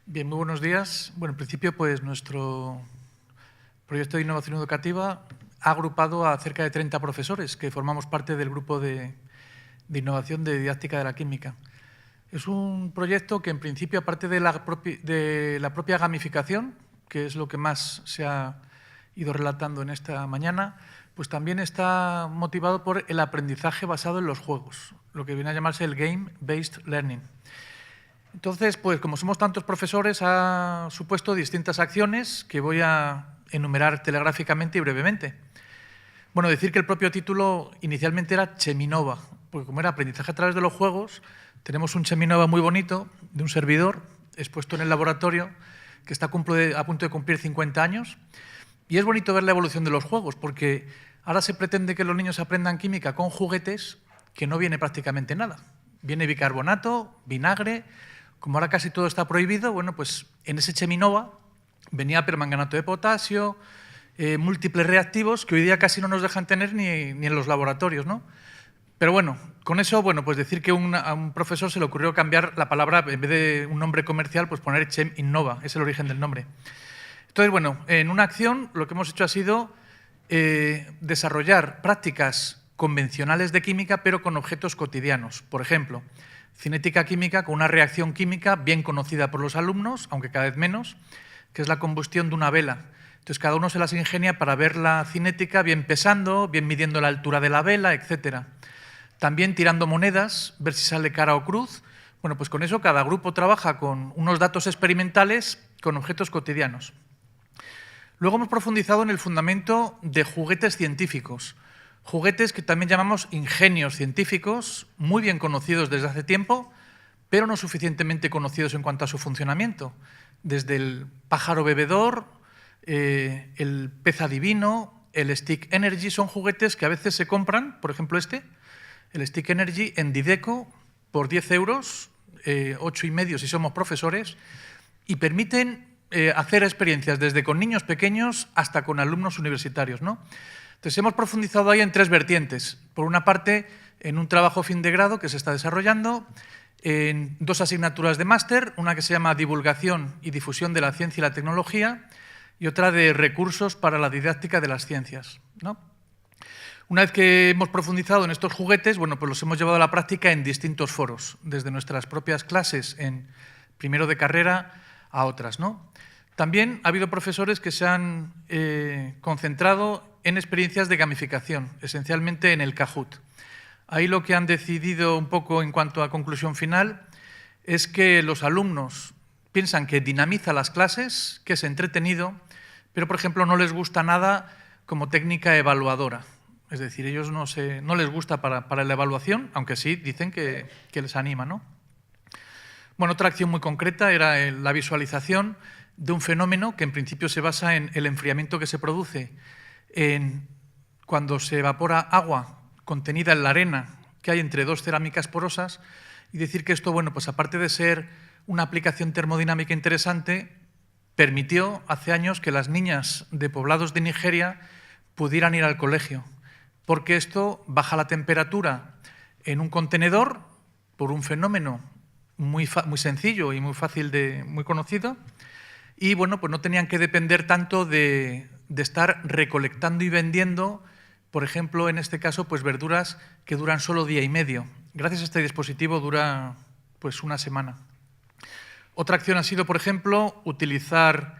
Bien, muy buenos días. Bueno, en principio, pues nuestro proyecto de innovación educativa ha agrupado a cerca de 30 profesores que formamos parte del grupo de innovación de didáctica de la química. Es un proyecto que, en principio, aparte de la propia gamificación, que es lo que más se ha ido relatando en esta mañana, pues también está motivado por el aprendizaje basado en los juegos, lo que viene a llamarse el Game-Based Learning. Entonces, pues como somos tantos profesores, ha supuesto distintas acciones que voy a enumerar telegráficamente y brevemente. Bueno, decir que el propio título inicialmente era Cheminova, porque como era aprendizaje a través de los juegos, tenemos un Cheminova muy bonito de un servidor expuesto en el laboratorio que está a punto de cumplir 50 años. Y es bonito ver la evolución de los juegos, porque ahora se pretende que los niños aprendan química con juguetes que no viene prácticamente nada. Viene bicarbonato, vinagre. Como ahora casi todo está prohibido, bueno, pues en ese Cheminova venía permanganato de potasio, múltiples reactivos que hoy día casi no nos dejan tener ni en los laboratorios, ¿no? Pero bueno, con eso, bueno, pues decir que a un profesor se le ocurrió cambiar la palabra, en vez de un nombre comercial, pues poner Chem Innova, es el origen del nombre. Entonces, bueno, en una acción lo que hemos hecho ha sido desarrollar prácticas convencionales de química, pero con objetos cotidianos. Por ejemplo, cinética química con una reacción química bien conocida por los alumnos, aunque cada vez menos, que es la combustión de una vela. Entonces, cada uno se las ingenia para ver la cinética bien pesando, bien midiendo la altura de la vela, etc. También tirando monedas, ver si sale cara o cruz. Bueno, pues con eso cada grupo trabaja con unos datos experimentales con objetos cotidianos. Luego hemos profundizado en el fundamento de juguetes científicos. Juguetes que también llamamos ingenios científicos, muy bien conocidos desde hace tiempo, pero no suficientemente conocidos en cuanto a su funcionamiento. Desde el pájaro bebedor, el pez adivino, el Stick Energy, son juguetes que a veces se compran, por ejemplo el Stick Energy en Dideco por 10 euros, 8,5 si somos profesores, y permiten hacer experiencias desde con niños pequeños hasta con alumnos universitarios, ¿no? Entonces, hemos profundizado ahí en tres vertientes. Por una parte, en un trabajo fin de grado que se está desarrollando, en 2 asignaturas de máster, una que se llama Divulgación y Difusión de la Ciencia y la Tecnología y otra de Recursos para la Didáctica de las Ciencias, ¿no? Una vez que hemos profundizado en estos juguetes, bueno, pues los hemos llevado a la práctica en distintos foros, desde nuestras propias clases en primero de carrera a otras, ¿no? También ha habido profesores que se han concentrado en experiencias de gamificación, esencialmente en el Kahoot. Ahí lo que han decidido un poco en cuanto a conclusión final es que los alumnos piensan que dinamiza las clases, que es entretenido, pero, por ejemplo, no les gusta nada como técnica evaluadora. Es decir, ellos no les gusta para la evaluación, aunque sí dicen que les anima, ¿no? Bueno, otra acción muy concreta era la visualización de un fenómeno que en principio se basa en el enfriamiento que se produce cuando se evapora agua contenida en la arena que hay entre dos cerámicas porosas, y decir que esto, bueno, pues aparte de ser una aplicación termodinámica interesante, permitió hace años que las niñas de poblados de Nigeria pudieran ir al colegio, porque esto baja la temperatura en un contenedor por un fenómeno muy sencillo y muy fácil muy conocido, y bueno, pues no tenían que depender tanto de estar recolectando y vendiendo, por ejemplo, en este caso, pues verduras que duran solo día y medio. Gracias a este dispositivo dura pues una semana. Otra acción ha sido, por ejemplo, utilizar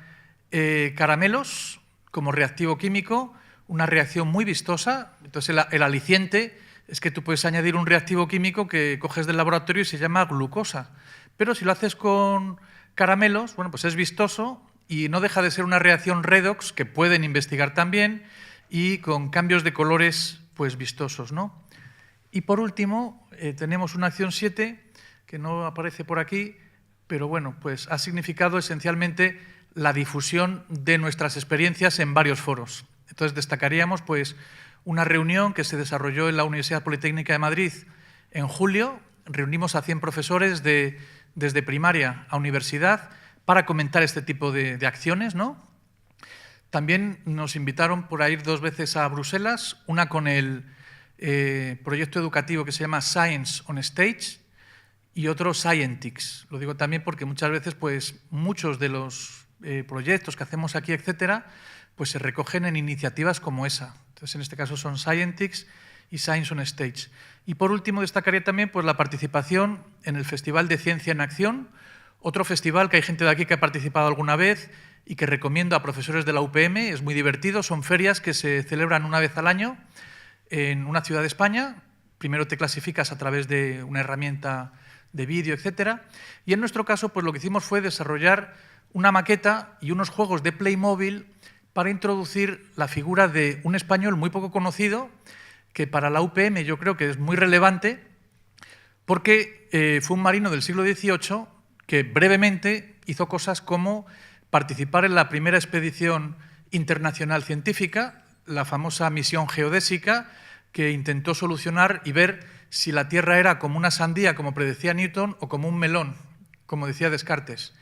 caramelos como reactivo químico, una reacción muy vistosa. Entonces, el aliciente es que tú puedes añadir un reactivo químico que coges del laboratorio y se llama glucosa. Pero si lo haces con caramelos, bueno, pues es vistoso y no deja de ser una reacción redox que pueden investigar también y con cambios de colores pues vistosos, ¿no? Y por último, tenemos una acción 7 que no aparece por aquí, pero bueno, pues ha significado esencialmente la difusión de nuestras experiencias en varios foros. Entonces destacaríamos pues una reunión que se desarrolló en la Universidad Politécnica de Madrid en julio. Reunimos a 100 profesores desde primaria a universidad para comentar este tipo de acciones, ¿no? También nos invitaron por ir 2 veces a Bruselas, una con el proyecto educativo que se llama Science on Stage y otro Scientix. Lo digo también porque muchas veces pues, muchos de los proyectos que hacemos aquí, etcétera, pues se recogen en iniciativas como esa. Entonces, en este caso son Scientix y Science on Stage. Y por último, destacaría también pues, la participación en el Festival de Ciencia en Acción, otro festival que hay gente de aquí que ha participado alguna vez y que recomiendo a profesores de la UPM, es muy divertido, son ferias que se celebran una vez al año en una ciudad de España. Primero te clasificas a través de una herramienta de vídeo, etcétera. Y en nuestro caso, pues lo que hicimos fue desarrollar una maqueta y unos juegos de Playmobil para introducir la figura de un español muy poco conocido, que para la UPM yo creo que es muy relevante, porque fue un marino del siglo XVIII que brevemente hizo cosas como participar en la primera expedición internacional científica, la famosa misión geodésica, que intentó solucionar y ver si la Tierra era como una sandía, como predecía Newton, o como un melón, como decía Descartes.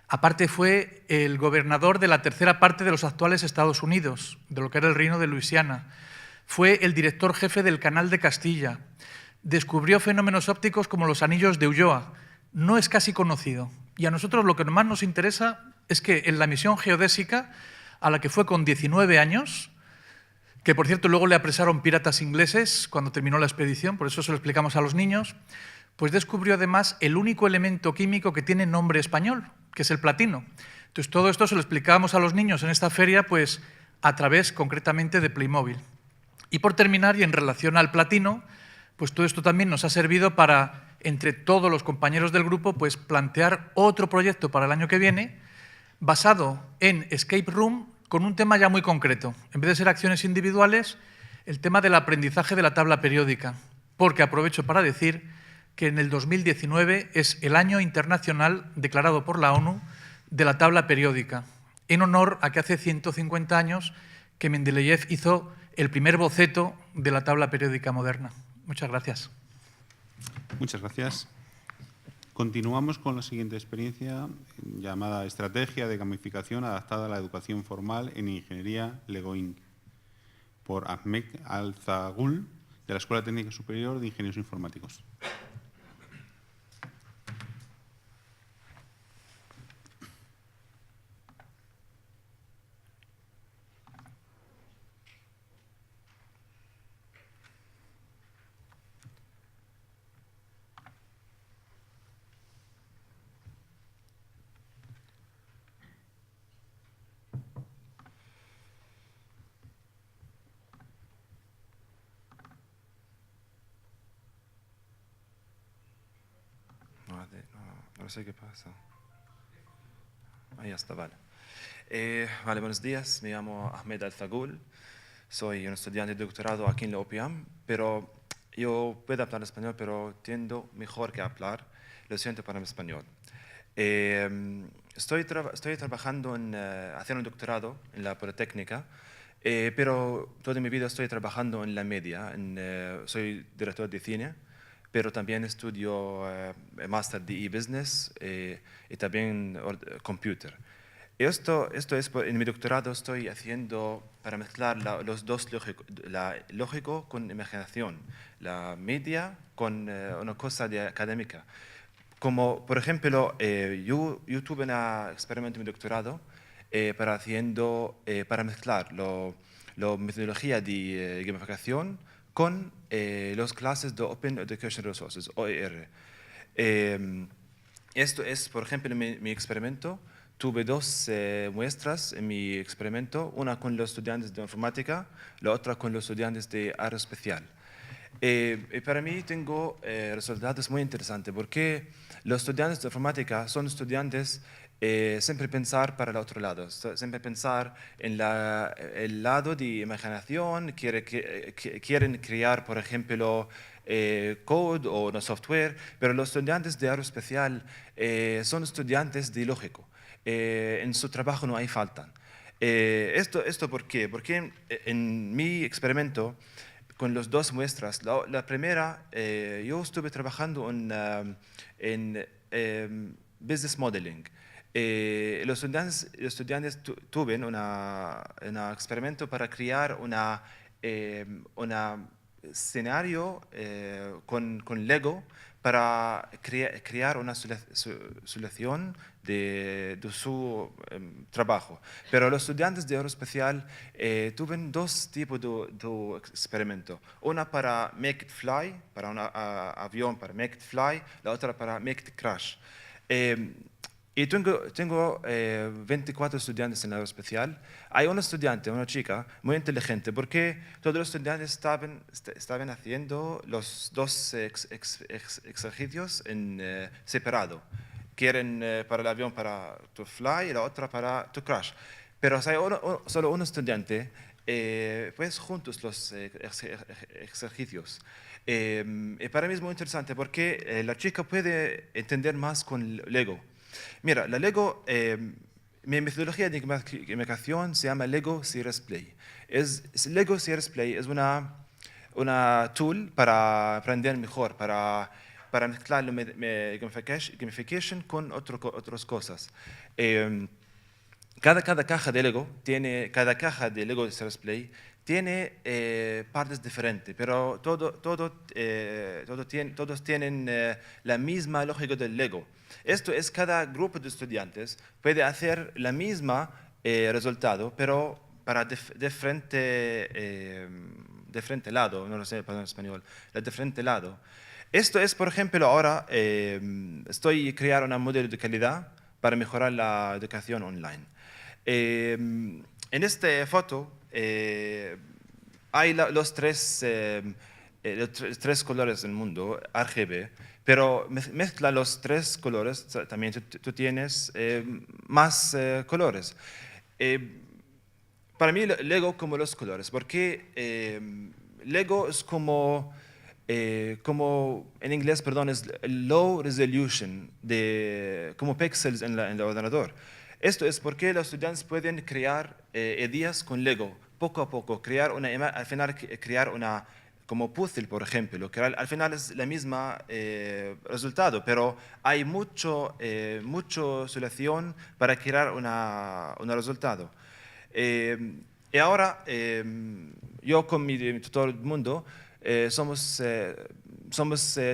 Aparte fue el gobernador de la tercera parte de los actuales Estados Unidos, de lo que era el reino de Luisiana. Fue el director jefe del Canal de Castilla. Descubrió fenómenos ópticos como los anillos de Ulloa. No es casi conocido. Y a nosotros lo que más nos interesa es que en la misión geodésica, a la que fue con 19 años, que por cierto luego le apresaron piratas ingleses cuando terminó la expedición, por eso se lo explicamos a los niños, pues descubrió además el único elemento químico que tiene nombre español, que es el platino. Entonces todo esto se lo explicábamos a los niños en esta feria pues a través concretamente de Playmobil. Y por terminar, y en relación al platino, pues todo esto también nos ha servido para, entre todos los compañeros del grupo, pues plantear otro proyecto para el año que viene basado en Escape Room con un tema ya muy concreto. En vez de ser acciones individuales, el tema del aprendizaje de la tabla periódica, porque aprovecho para decir que en el 2019 es el año internacional declarado por la ONU de la tabla periódica, en honor a que hace 150 años que Mendeleev hizo el primer boceto de la tabla periódica moderna. Muchas gracias. Muchas gracias. Continuamos con la siguiente experiencia llamada Estrategia de Gamificación adaptada a la educación formal en Ingeniería Lego Inc. por Ahmed Al-Zagul, de la Escuela Técnica Superior de Ingenieros Informáticos. No sé qué pasa. Ahí está, vale. Vale, buenos días. Me llamo Ahmed Al-Thagul. Soy un estudiante de doctorado aquí en la UPM, pero yo puedo hablar español, pero tiendo mejor que hablar. Lo siento para mi español. Estoy trabajando en hacer un doctorado en la Politécnica, pero toda mi vida estoy trabajando en la media. Soy director de cine, pero también estudio máster de e-business y también computer. Esto es, en mi doctorado estoy haciendo para mezclar los dos lógico con imaginación, la media con una cosa académica. Como, por ejemplo, yo tuve un experimento en mi doctorado para mezclar la metodología de gamificación con las clases de Open Education Resources, OER. Esto es, por ejemplo, mi experimento. Tuve dos muestras en mi experimento, una con los estudiantes de informática, la otra con los estudiantes de aeroespacial. Para mí tengo resultados muy interesantes porque los estudiantes de informática son estudiantes siempre pensar para el otro lado, siempre pensar en el lado de imaginación, quieren crear, por ejemplo, code o no software, pero los estudiantes de aeroespacial son estudiantes de lógico. En su trabajo no hay falta. ¿Esto por qué? Porque en mi experimento, con las dos muestras, la primera, yo estuve trabajando en business modeling. Los estudiantes tuvieron un experimento para crear un escenario con Lego para crear una solución de su trabajo. Pero los estudiantes de aeroespacial tuvieron dos tipos de experimento. Una para make it fly, para un avión para make it fly, la otra para make it crash. Y tengo 24 estudiantes en aeroespacial. Hay una estudiante, una chica, muy inteligente, porque todos los estudiantes estaban haciendo los dos ejercicios en separado. Quieren para el avión para to fly y la otra para to crash. Pero si hay solo un estudiante, pues juntos los ejercicios. Y para mí es muy interesante porque la chica puede entender más con Lego. Mira, la Lego, mi metodología de gamificación se llama Lego Serious Play. Lego Serious Play es una tool para aprender mejor, para mezclar la gamification con otras cosas. Cada caja de Lego Serious Play tiene partes diferentes, pero todos tienen la misma lógica del Lego. Esto es, cada grupo de estudiantes puede hacer la misma resultado, pero para diferente lado, no lo sé en español, de diferente lado. Esto es, por ejemplo, ahora estoy creando un modelo de calidad para mejorar la educación online. En esta foto hay los tres colores del mundo, RGB, pero mezcla los tres colores, también tú tienes más colores. Para mí, Lego como los colores, porque Lego es como en inglés, perdón, es low resolution, como píxeles en el ordenador. Esto es porque los estudiantes pueden crear ideas con Lego, poco a poco, al final crear una como puzzle, por ejemplo, que al final es la misma resultado, pero hay mucha solución para crear un resultado. Y ahora, yo con mi tutor del mundo, somos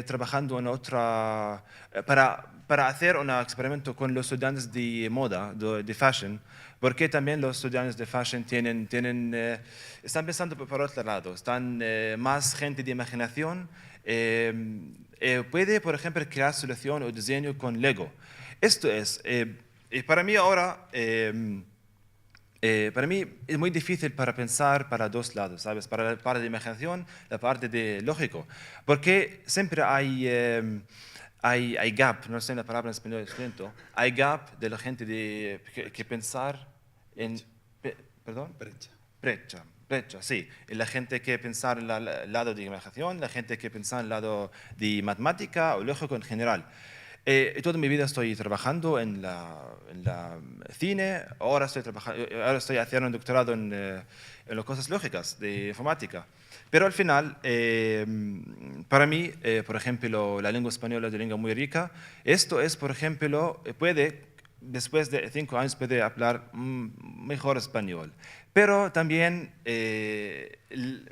trabajando en para hacer un experimento con los estudiantes de moda, de fashion, porque también los estudiantes de fashion están pensando por otro lado, están más gente de imaginación, puede, por ejemplo, crear solución o diseño con Lego. Esto es, para mí ahora, para mí es muy difícil para pensar para dos lados, ¿sabes? Para la parte de imaginación, la parte de lógico, porque siempre hay hay gap, no sé la palabra en español, lo siento, hay gap de la gente que pensar en... ¿Perdón? Brecha, sí. La gente que pensar en el lado de imaginación, la gente que pensar en el lado de matemática o lógico en general. Toda mi vida estoy trabajando en la cine, ahora estoy haciendo un doctorado en las cosas lógicas de informática. Pero al final, para mí, por ejemplo, la lengua española es una lengua muy rica. Esto es, por ejemplo, después de 5 años puede hablar mejor español. Pero también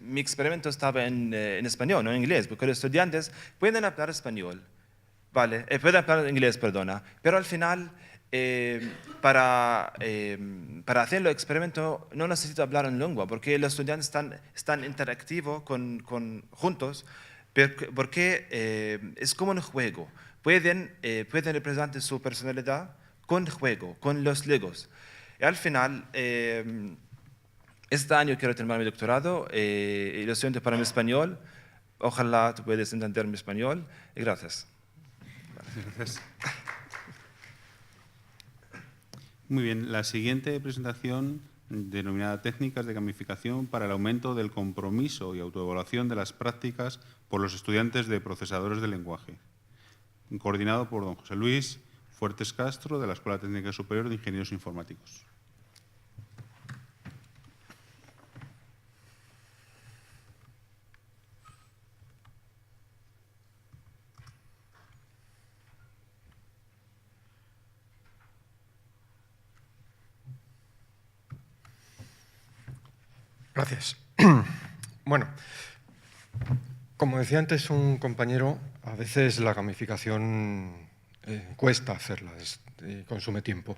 mi experimento estaba en español, no en inglés, porque los estudiantes pueden hablar español, ¿vale? Pueden hablar inglés, perdona, pero al final, para hacer el experimento no necesito hablar en lengua, porque los estudiantes están interactivos juntos, porque es como un juego. Pueden representar su personalidad con juego, con los legos. Y al final, este año quiero terminar mi doctorado y lo siento para mi español. Ojalá tú puedas entender mi español. Y gracias. Gracias. Muy bien, la siguiente presentación, denominada Técnicas de gamificación para el aumento del compromiso y autoevaluación de las prácticas por los estudiantes de procesadores de lenguaje. Coordinado por don José Luis Fuertes Castro, de la Escuela Técnica Superior de Ingenieros Informáticos. Gracias. Bueno, como decía antes un compañero, a veces la gamificación cuesta hacerla, consume tiempo.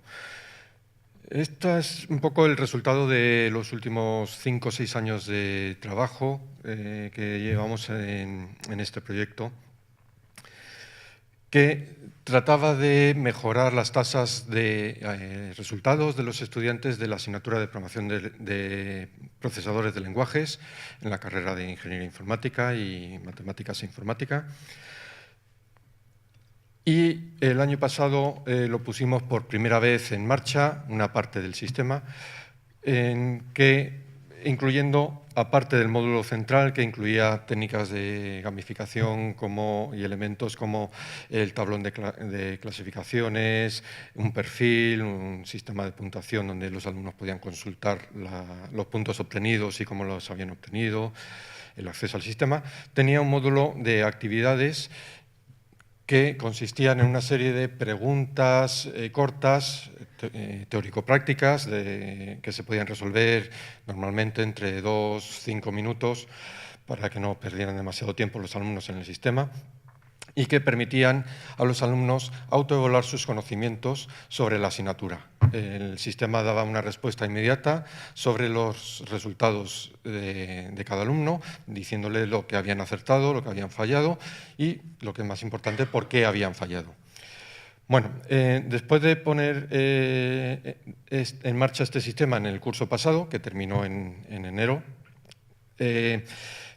Esto es un poco el resultado de los últimos 5 o 6 años de trabajo que llevamos en este proyecto, que trataba de mejorar las tasas de resultados de los estudiantes de la asignatura de programación de procesadores de lenguajes en la carrera de Ingeniería Informática y Matemáticas e Informática. Y el año pasado lo pusimos por primera vez en marcha, una parte del sistema, incluyendo, aparte del módulo central, que incluía técnicas de gamificación y elementos como el tablón de clasificaciones, un perfil, un sistema de puntuación donde los alumnos podían consultar los puntos obtenidos y cómo los habían obtenido, el acceso al sistema. Tenía un módulo de actividades que consistían en una serie de preguntas cortas, teórico-prácticas, que se podían resolver normalmente entre 2-5 minutos para que no perdieran demasiado tiempo los alumnos en el sistema, y que permitían a los alumnos autoevaluar sus conocimientos sobre la asignatura. El sistema daba una respuesta inmediata sobre los resultados de cada alumno, diciéndole lo que habían acertado, lo que habían fallado y, lo que es más importante, por qué habían fallado. Bueno, después de poner en marcha este sistema en el curso pasado, que terminó en enero,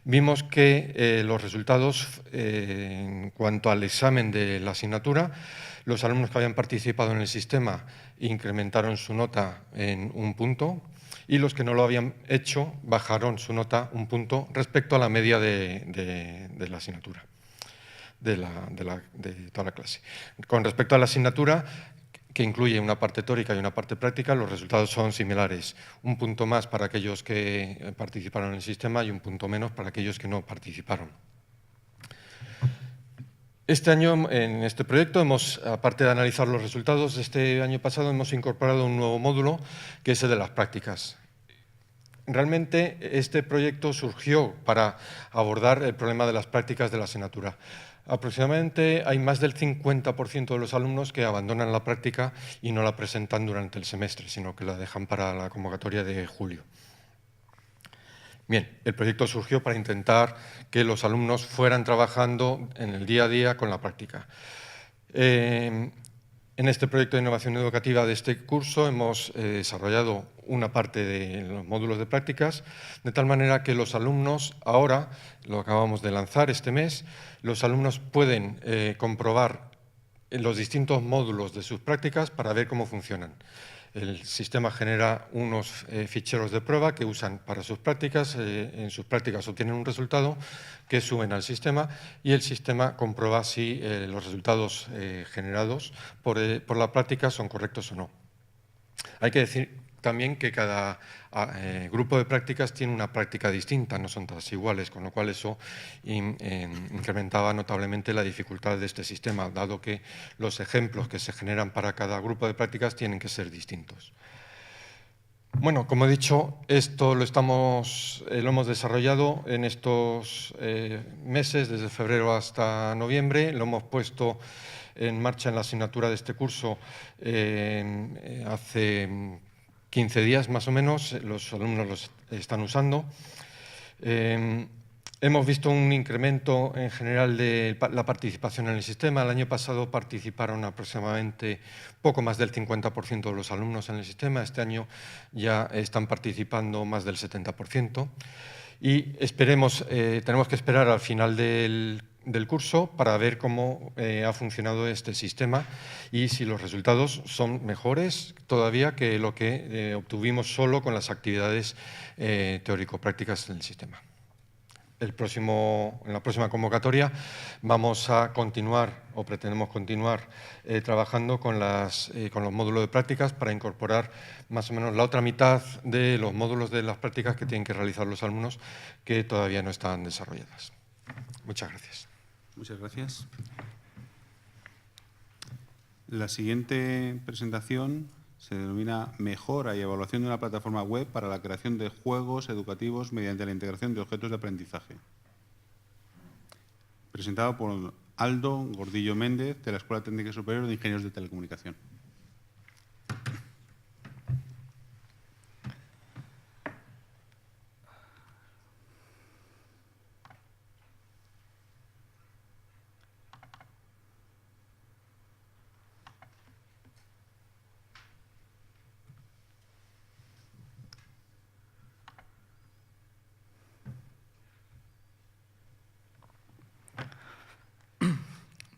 vimos que los resultados, en cuanto al examen de la asignatura, los alumnos que habían participado en el sistema incrementaron su nota en 1 punto y los que no lo habían hecho bajaron su nota 1 punto respecto a la media de la asignatura, de toda la clase. Con respecto a la asignatura, que incluye una parte teórica y una parte práctica, los resultados son similares. 1 punto más para aquellos que participaron en el sistema y 1 punto menos para aquellos que no participaron. Este año, en este proyecto, aparte de analizar los resultados de este año pasado, hemos incorporado un nuevo módulo, que es el de las prácticas. Realmente, este proyecto surgió para abordar el problema de las prácticas de la asignatura. Aproximadamente hay más del 50% de los alumnos que abandonan la práctica y no la presentan durante el semestre, sino que la dejan para la convocatoria de julio. Bien, el proyecto surgió para intentar que los alumnos fueran trabajando en el día a día con la práctica. En este proyecto de innovación educativa de este curso hemos desarrollado una parte de los módulos de prácticas, de tal manera que los alumnos, ahora, lo acabamos de lanzar este mes, los alumnos pueden comprobar los distintos módulos de sus prácticas para ver cómo funcionan. El sistema genera unos ficheros de prueba que usan para sus prácticas. En sus prácticas obtienen un resultado que suben al sistema y el sistema comprueba si los resultados generados por la práctica son correctos o no. Hay que decir también que cada grupo de prácticas tiene una práctica distinta, no son todas iguales, con lo cual eso incrementaba notablemente la dificultad de este sistema, dado que los ejemplos que se generan para cada grupo de prácticas tienen que ser distintos. Bueno, como he dicho, esto lo hemos desarrollado en estos meses, desde febrero hasta noviembre. Lo hemos puesto en marcha en la asignatura de este curso hace 15 días más o menos. Los alumnos los están usando. Hemos visto un incremento en general de la participación en el sistema. El año pasado participaron aproximadamente poco más del 50% de los alumnos en el sistema. Este año ya están participando más del 70%. Y tenemos que esperar al final del curso para ver cómo ha funcionado este sistema y si los resultados son mejores todavía que lo que obtuvimos solo con las actividades teórico-prácticas del sistema. En la próxima convocatoria vamos a continuar o pretendemos continuar trabajando con los módulos de prácticas para incorporar más o menos la otra mitad de los módulos de las prácticas que tienen que realizar los alumnos que todavía no están desarrolladas. Muchas gracias. Muchas gracias. La siguiente presentación se denomina Mejora y evaluación de una plataforma web para la creación de juegos educativos mediante la integración de objetos de aprendizaje. Presentado por Aldo Gordillo Méndez, de la Escuela Técnica Superior de Ingenieros de Telecomunicación.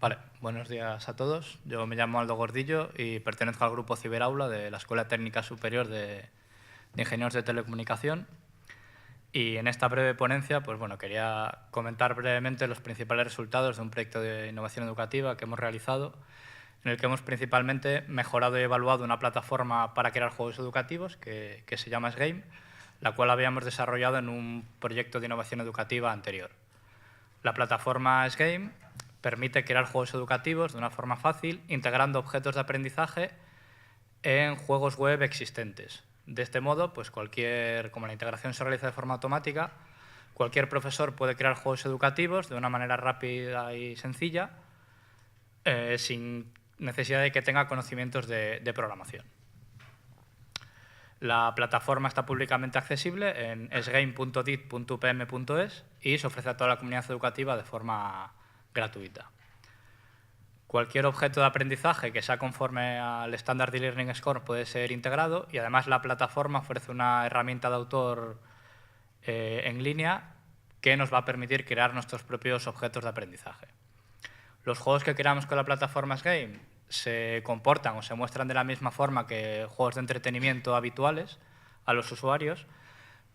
Vale, buenos días a todos. Yo me llamo Aldo Gordillo y pertenezco al grupo Ciberaula de la Escuela Técnica Superior de Ingenieros de Telecomunicación. Y en esta breve ponencia, pues bueno, quería comentar brevemente los principales resultados de un proyecto de innovación educativa que hemos realizado, en el que hemos principalmente mejorado y evaluado una plataforma para crear juegos educativos que se llama SGame, la cual habíamos desarrollado en un proyecto de innovación educativa anterior. La plataforma SGame permite crear juegos educativos de una forma fácil, integrando objetos de aprendizaje en juegos web existentes. De este modo, pues como la integración se realiza de forma automática, cualquier profesor puede crear juegos educativos de una manera rápida y sencilla, sin necesidad de que tenga conocimientos de programación. La plataforma está públicamente accesible en sgame.dit.upm.es y se ofrece a toda la comunidad educativa de forma gratuita. Cualquier objeto de aprendizaje que sea conforme al estándar de Learning Score puede ser integrado y además la plataforma ofrece una herramienta de autor en línea que nos va a permitir crear nuestros propios objetos de aprendizaje. Los juegos que creamos con la plataforma SGame se comportan o se muestran de la misma forma que juegos de entretenimiento habituales a los usuarios,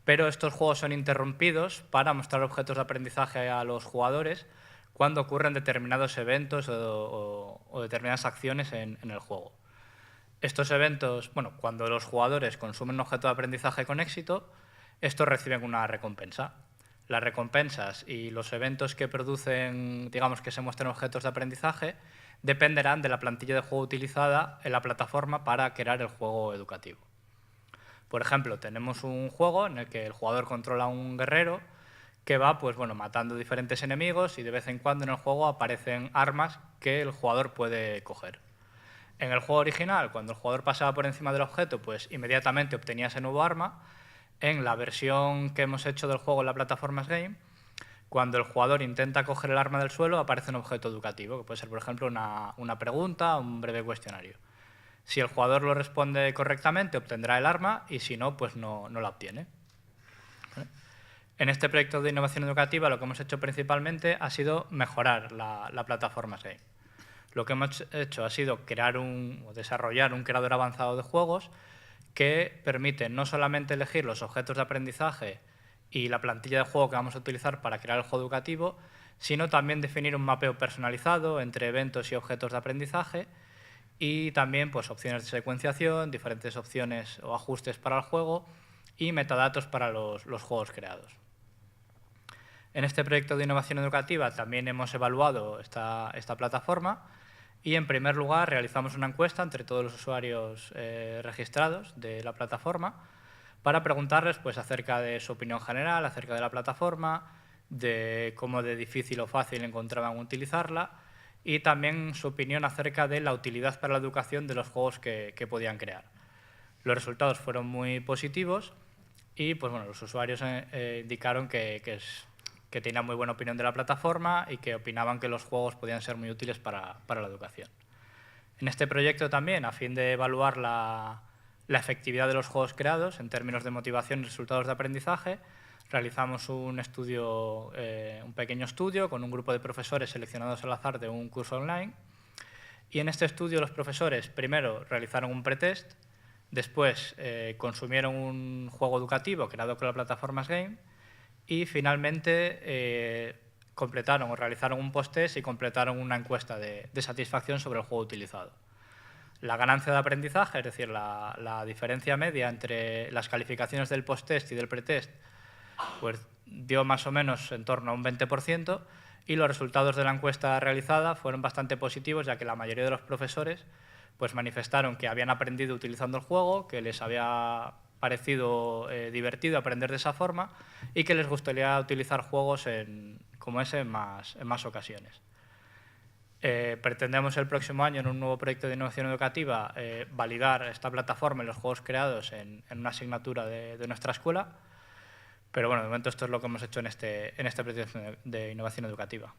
pero estos juegos son interrumpidos para mostrar objetos de aprendizaje a los jugadores cuando ocurren determinados eventos o determinadas acciones en el juego. Estos eventos, cuando los jugadores consumen un objeto de aprendizaje con éxito, estos reciben una recompensa. Las recompensas y los eventos que producen, digamos, que se muestren objetos de aprendizaje, dependerán de la plantilla de juego utilizada en la plataforma para crear el juego educativo. Por ejemplo, tenemos un juego en el que el jugador controla a un guerrero que va matando diferentes enemigos y de vez en cuando en el juego aparecen armas que el jugador puede coger. En el juego original, cuando el jugador pasaba por encima del objeto, pues inmediatamente obtenía ese nuevo arma. En la versión que hemos hecho del juego en la plataforma SGame, Cuando el jugador intenta coger el arma del suelo, aparece un objeto educativo, que puede ser, por ejemplo, una pregunta o un breve cuestionario. Si el jugador lo responde correctamente, obtendrá el arma, y si no, pues no la obtiene. En este proyecto de innovación educativa lo que hemos hecho principalmente ha sido mejorar la plataforma Game. Lo que hemos hecho ha sido desarrollar un creador avanzado de juegos que permite no solamente elegir los objetos de aprendizaje y la plantilla de juego que vamos a utilizar para crear el juego educativo, sino también definir un mapeo personalizado entre eventos y objetos de aprendizaje y también pues, opciones de secuenciación, diferentes opciones o ajustes para el juego y metadatos para los juegos creados. En este proyecto de innovación educativa también hemos evaluado esta plataforma y, en primer lugar, realizamos una encuesta entre todos los usuarios registrados de la plataforma para preguntarles pues, acerca de su opinión general, acerca de la plataforma, de cómo de difícil o fácil encontraban utilizarla y también su opinión acerca de la utilidad para la educación de los juegos que podían crear. Los resultados fueron muy positivos y pues, bueno, los usuarios indicaron que tenían muy buena opinión de la plataforma y que opinaban que los juegos podían ser muy útiles para la educación. En este proyecto también, a fin de evaluar la efectividad de los juegos creados en términos de motivación y resultados de aprendizaje, realizamos un pequeño estudio con un grupo de profesores seleccionados al azar de un curso online. Y en este estudio los profesores primero realizaron un pretest, después consumieron un juego educativo creado con la plataforma Game y finalmente completaron o realizaron un post-test y completaron una encuesta de satisfacción sobre el juego utilizado. La ganancia de aprendizaje, es decir, la diferencia media entre las calificaciones del post-test y del pretest, pues dio más o menos en torno a un 20% y los resultados de la encuesta realizada fueron bastante positivos, ya que la mayoría de los profesores pues, manifestaron que habían aprendido utilizando el juego, que les había parecido divertido aprender de esa forma y que les gustaría utilizar juegos como ese en más ocasiones. Pretendemos el próximo año, en un nuevo proyecto de innovación educativa, validar esta plataforma y los juegos creados en una asignatura de nuestra escuela. Pero bueno, de momento esto es lo que hemos hecho en este proyecto de innovación educativa.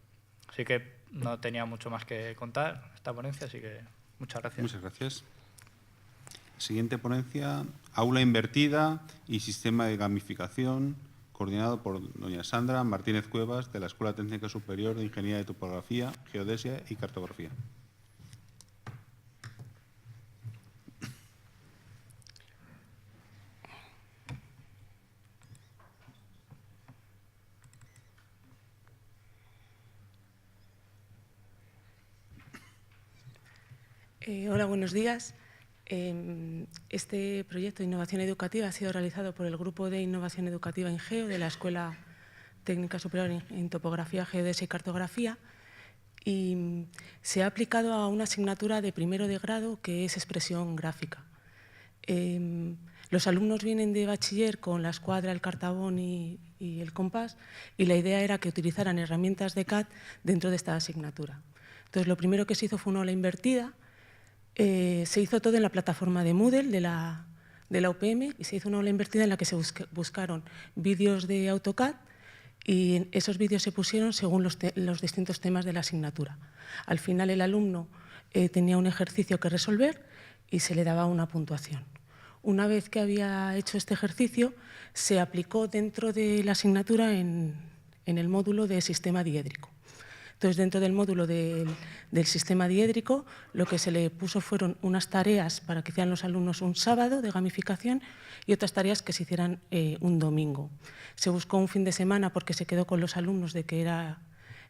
Así que no tenía mucho más que contar esta ponencia, así que muchas gracias. Muchas gracias. Siguiente ponencia, aula invertida y sistema de gamificación, coordinado por doña Sandra Martínez Cuevas, de la Escuela Técnica Superior de Ingeniería de Topografía, Geodesia y Cartografía. Hola, buenos días. Este proyecto de innovación educativa ha sido realizado por el Grupo de Innovación Educativa en Geo de la Escuela Técnica Superior en Topografía, Geodesia y Cartografía y se ha aplicado a una asignatura de primero de grado que es expresión gráfica. Los alumnos vienen de bachiller con la escuadra, el cartabón y el compás y la idea era que utilizaran herramientas de CAD dentro de esta asignatura. Entonces, lo primero que se hizo fue una aula invertida. Se hizo todo en la plataforma de Moodle de la UPM y se hizo una aula invertida en la que se buscaron vídeos de AutoCAD y esos vídeos se pusieron según los distintos temas de la asignatura. Al final el alumno tenía un ejercicio que resolver y se le daba una puntuación. Una vez que había hecho este ejercicio, se aplicó dentro de la asignatura en el módulo de sistema diédrico. Entonces, dentro del módulo del sistema diédrico, lo que se le puso fueron unas tareas para que hicieran los alumnos un sábado de gamificación y otras tareas que se hicieran un domingo. Se buscó un fin de semana porque se quedó con los alumnos de que era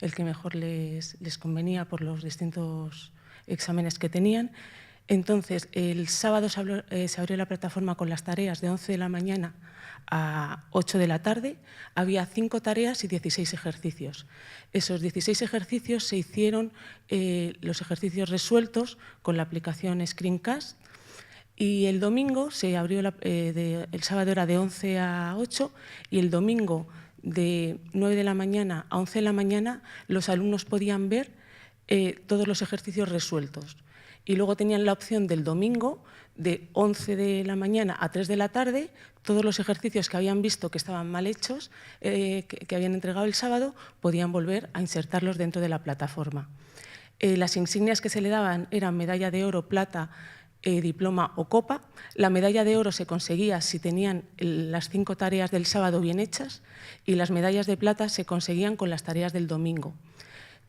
el que mejor les convenía por los distintos exámenes que tenían. Entonces, el sábado se abrió la plataforma con las tareas de 11 de la mañana a 8 de la tarde. Había 5 tareas y 16 ejercicios. Esos 16 ejercicios se hicieron los ejercicios resueltos con la aplicación Screencast y el domingo se abrió, el sábado era de 11 a 8 y el domingo de 9 de la mañana a 11 de la mañana los alumnos podían ver todos los ejercicios resueltos. y luego tenían la opción del domingo de 11 de la mañana a 3 de la tarde, todos los ejercicios que habían visto que estaban mal hechos, que habían entregado el sábado, podían volver a insertarlos dentro de la plataforma. Las insignias que se le daban eran medalla de oro, plata, diploma o copa. La medalla de oro se conseguía si tenían las 5 tareas del sábado bien hechas y las medallas de plata se conseguían con las tareas del domingo.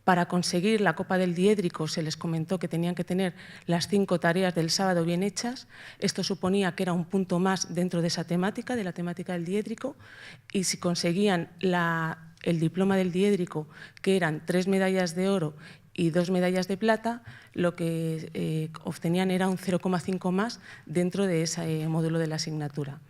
Para conseguir la copa del diédrico se les comentó que tenían que tener las 5 tareas del sábado bien hechas. Esto suponía que era un punto más dentro de esa temática, de la temática del diédrico, y si conseguían el diploma del diédrico, que eran 3 medallas de oro y 2 medallas de plata, lo que obtenían era un 0,5 más dentro de ese módulo de la asignatura.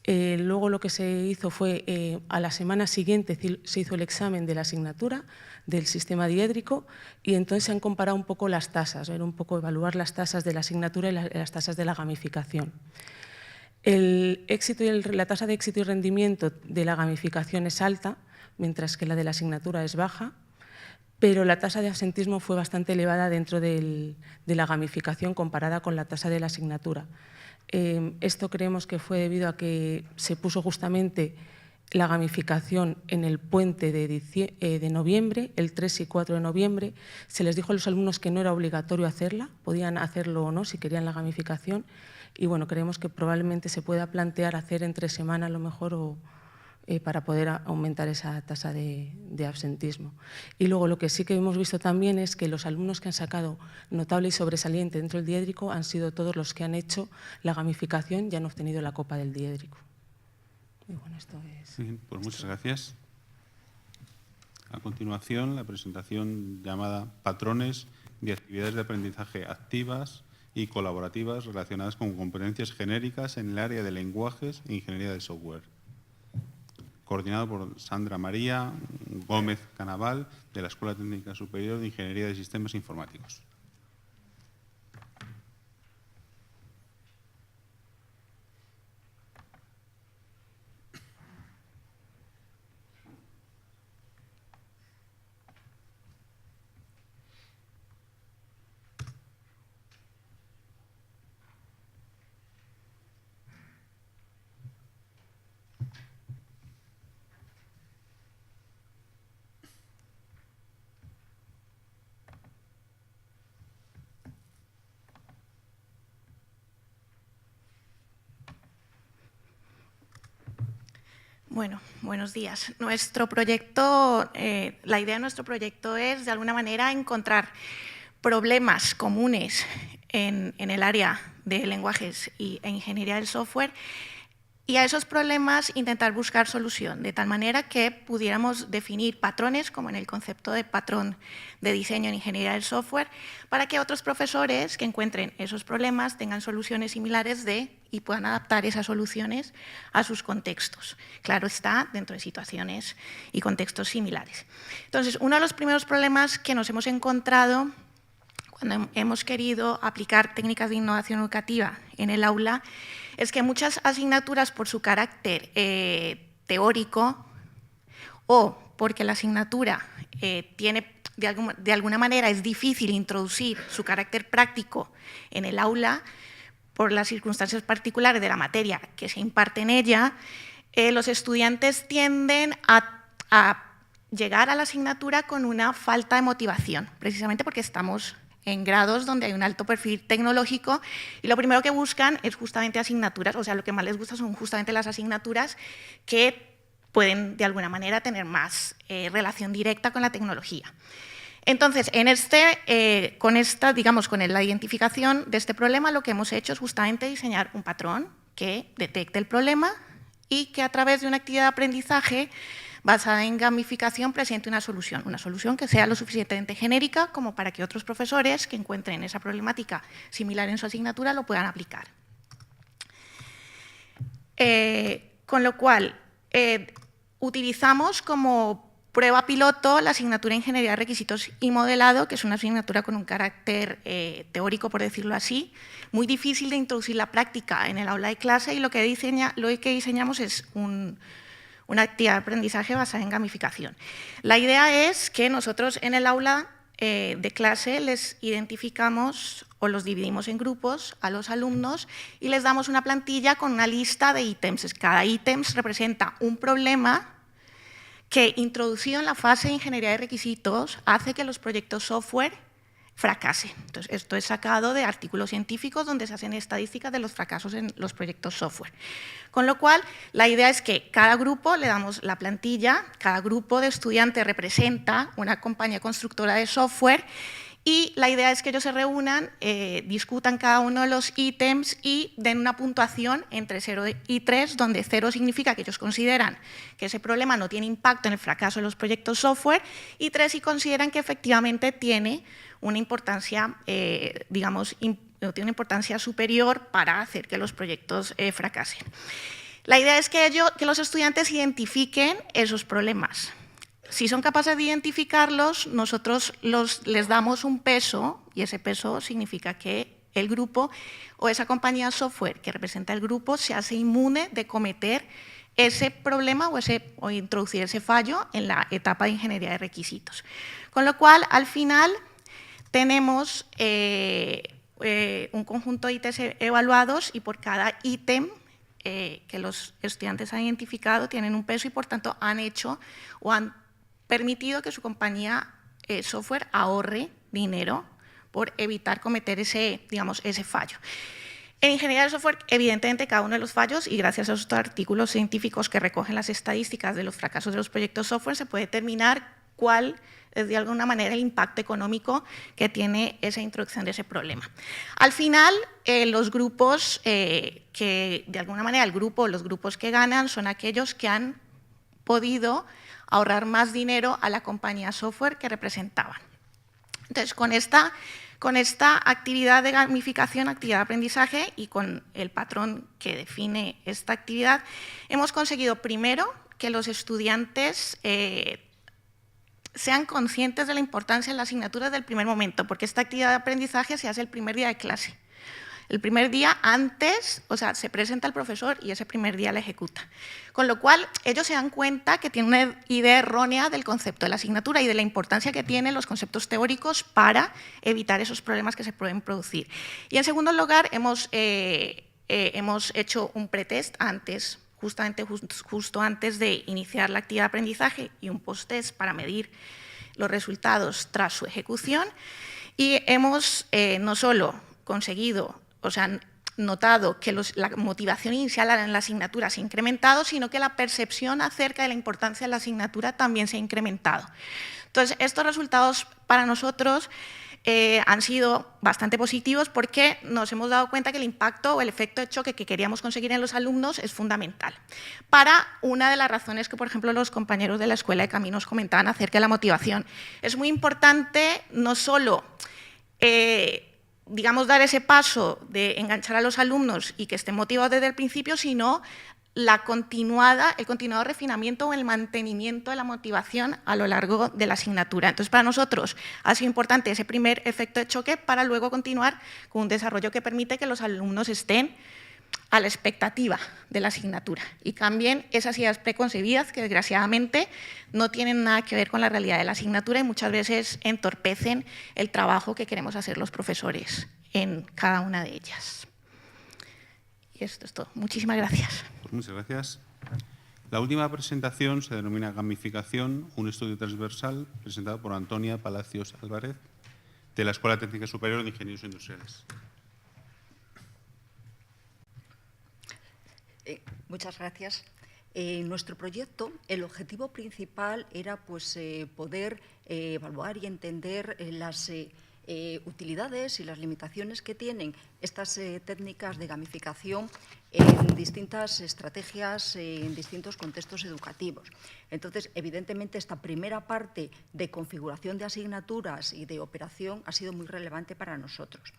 Luego lo que se hizo fue, a la semana siguiente se hizo el examen de la asignatura del sistema diédrico y entonces se han comparado un poco las tasas, era un poco evaluar las tasas de la asignatura y las tasas de la gamificación. La tasa de éxito y rendimiento de la gamificación es alta, mientras que la de la asignatura es baja, pero la tasa de absentismo fue bastante elevada dentro de la gamificación comparada con la tasa de la asignatura. Esto creemos que fue debido a que se puso justamente la gamificación en el puente de noviembre, el 3 y 4 de noviembre. Se les dijo a los alumnos que no era obligatorio hacerla, podían hacerlo o no si querían la gamificación. Y bueno, creemos que probablemente se pueda plantear hacer entre semana a lo mejor para poder aumentar esa tasa de absentismo. Y luego lo que sí que hemos visto también es que los alumnos que han sacado notable y sobresaliente dentro del diédrico han sido todos los que han hecho la gamificación y han obtenido la copa del diédrico. Y bueno, esto es... Bien, pues muchas gracias. A continuación, la presentación llamada Patrones de actividades de aprendizaje activas y colaborativas relacionadas con competencias genéricas en el área de lenguajes e ingeniería de software. Coordinado por Sandra María Gómez Canaval, de la Escuela Técnica Superior de Ingeniería de Sistemas Informáticos. Bueno, buenos días. Nuestro proyecto, la idea de nuestro proyecto es, de alguna manera, encontrar problemas comunes en el área de lenguajes e ingeniería del software y a esos problemas intentar buscar solución, de tal manera que pudiéramos definir patrones, como en el concepto de patrón de diseño en ingeniería del software, para que otros profesores que encuentren esos problemas tengan soluciones similares y puedan adaptar esas soluciones a sus contextos. Claro está, dentro de situaciones y contextos similares. Entonces, uno de los primeros problemas que nos hemos encontrado cuando hemos querido aplicar técnicas de innovación educativa en el aula es que muchas asignaturas, por su carácter teórico o porque la asignatura tiene, de alguna manera es difícil introducir su carácter práctico en el aula, por las circunstancias particulares de la materia que se imparte en ella, los estudiantes tienden a llegar a la asignatura con una falta de motivación, precisamente porque estamos en grados donde hay un alto perfil tecnológico y lo primero que buscan es justamente asignaturas, o sea, lo que más les gusta son justamente las asignaturas que pueden de alguna manera tener más relación directa con la tecnología. Entonces, con la identificación de este problema, lo que hemos hecho es justamente diseñar un patrón que detecte el problema y que a través de una actividad de aprendizaje basada en gamificación presente una solución que sea lo suficientemente genérica como para que otros profesores que encuentren esa problemática similar en su asignatura lo puedan aplicar. Con lo cual, utilizamos como prueba piloto la asignatura Ingeniería de Requisitos y Modelado, que es una asignatura con un carácter teórico, por decirlo así, muy difícil de introducir la práctica en el aula de clase y lo que diseñamos es una actividad de aprendizaje basada en gamificación. La idea es que nosotros en el aula de clase les identificamos o los dividimos en grupos a los alumnos y les damos una plantilla con una lista de ítems. Cada ítem representa un problema que, introducido en la fase de ingeniería de requisitos, hace que los proyectos software fracasen. Entonces, esto es sacado de artículos científicos donde se hacen estadísticas de los fracasos en los proyectos software. Con lo cual, la idea es que cada grupo le damos la plantilla, cada grupo de estudiantes representa una compañía constructora de software y la idea es que ellos se reúnan, discutan cada uno de los ítems y den una puntuación entre 0 y 3, donde 0 significa que ellos consideran que ese problema no tiene impacto en el fracaso de los proyectos software y 3 si consideran que efectivamente tiene una importancia, digamos, tiene una importancia superior para hacer que los proyectos fracasen. La idea es que los estudiantes identifiquen esos problemas. Si son capaces de identificarlos, nosotros les damos un peso y ese peso significa que el grupo o esa compañía software que representa el grupo se hace inmune de cometer ese problema o introducir ese fallo en la etapa de ingeniería de requisitos. Con lo cual, al final, tenemos un conjunto de ítems evaluados y por cada ítem que los estudiantes han identificado tienen un peso y, por tanto, han hecho o han permitido que su compañía software ahorre dinero por evitar cometer ese fallo. En ingeniería de software, evidentemente, cada uno de los fallos, y gracias a estos artículos científicos que recogen las estadísticas de los fracasos de los proyectos software, se puede determinar cuál es de alguna manera el impacto económico que tiene esa introducción de ese problema. Al final, los grupos que, de alguna manera, los grupos que ganan son aquellos que han podido ahorrar más dinero a la compañía software que representaban. Entonces, con esta actividad de gamificación, actividad de aprendizaje y con el patrón que define esta actividad, hemos conseguido primero que los estudiantes sean conscientes de la importancia de la asignatura desde el primer momento, porque esta actividad de aprendizaje se hace el primer día de clase. El primer día antes, o sea, se presenta el profesor y ese primer día la ejecuta. Con lo cual, ellos se dan cuenta que tienen una idea errónea del concepto de la asignatura y de la importancia que tienen los conceptos teóricos para evitar esos problemas que se pueden producir. Y en segundo lugar, hemos hecho un pretest antes, justo antes de iniciar la actividad de aprendizaje y un post-test para medir los resultados tras su ejecución. Y hemos no solo conseguido, notado que la motivación inicial en la asignatura se ha incrementado, sino que la percepción acerca de la importancia de la asignatura también se ha incrementado. Entonces, estos resultados para nosotros han sido bastante positivos porque nos hemos dado cuenta que el impacto o el efecto de choque que queríamos conseguir en los alumnos es fundamental. Para una de las razones que, por ejemplo, los compañeros de la Escuela de Caminos comentaban acerca de la motivación. Es muy importante no solo dar ese paso de enganchar a los alumnos y que estén motivados desde el principio, sino el continuado refinamiento o el mantenimiento de la motivación a lo largo de la asignatura. Entonces, para nosotros ha sido importante ese primer efecto de choque para luego continuar con un desarrollo que permite que los alumnos estén a la expectativa de la asignatura y cambien esas ideas preconcebidas que, desgraciadamente, no tienen nada que ver con la realidad de la asignatura y muchas veces entorpecen el trabajo que queremos hacer los profesores en cada una de ellas. Y esto es todo. Muchísimas gracias. Pues muchas gracias. La última presentación se denomina Gamificación, un estudio transversal, presentado por Antonia Palacios Álvarez, de la Escuela Técnica Superior de Ingenieros Industriales. Muchas gracias. En nuestro proyecto, el objetivo principal era poder evaluar y entender las utilidades y las limitaciones que tienen estas técnicas de gamificación en distintas estrategias, en distintos contextos educativos. Entonces, evidentemente, esta primera parte de configuración de asignaturas y de operación ha sido muy relevante para nosotros.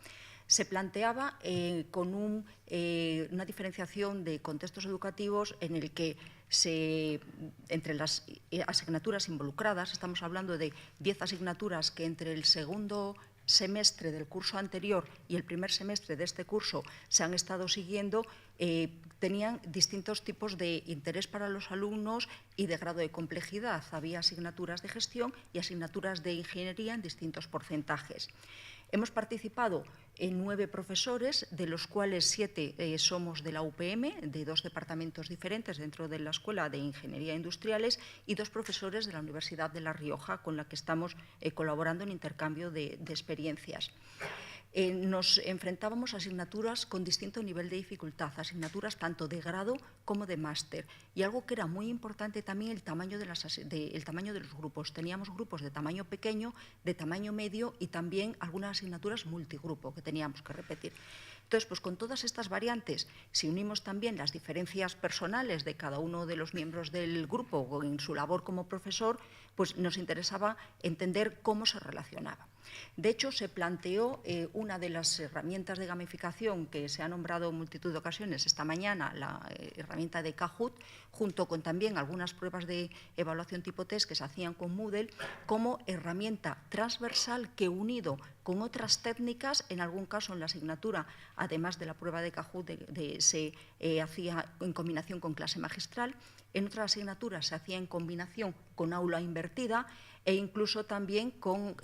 Se planteaba con una diferenciación de contextos educativos en el que entre las asignaturas involucradas, estamos hablando de 10 asignaturas que entre el segundo semestre del curso anterior y el primer semestre de este curso se han estado siguiendo, tenían distintos tipos de interés para los alumnos y de grado de complejidad. Había asignaturas de gestión y asignaturas de ingeniería en distintos porcentajes. Hemos participado en 9 profesores, de los cuales 7 somos de la UPM, de 2 departamentos diferentes dentro de la Escuela de Ingeniería Industriales, y 2 profesores de la Universidad de La Rioja, con la que estamos colaborando en intercambio de experiencias. Nos enfrentábamos a asignaturas con distinto nivel de dificultad, asignaturas tanto de grado como de máster. Y algo que era muy importante también, el tamaño de los grupos. Teníamos grupos de tamaño pequeño, de tamaño medio y también algunas asignaturas multigrupo que teníamos que repetir. Entonces, pues con todas estas variantes, si unimos también las diferencias personales de cada uno de los miembros del grupo o en su labor como profesor, pues nos interesaba entender cómo se relacionaba. De hecho, se planteó una de las herramientas de gamificación que se ha nombrado en multitud de ocasiones esta mañana, la herramienta de Kahoot, junto con también algunas pruebas de evaluación tipo test que se hacían con Moodle, como herramienta transversal que, unido con otras técnicas, en algún caso en la asignatura, además de la prueba de Kahoot, se hacía en combinación con clase magistral, en otras asignaturas se hacía en combinación con aula invertida e incluso también con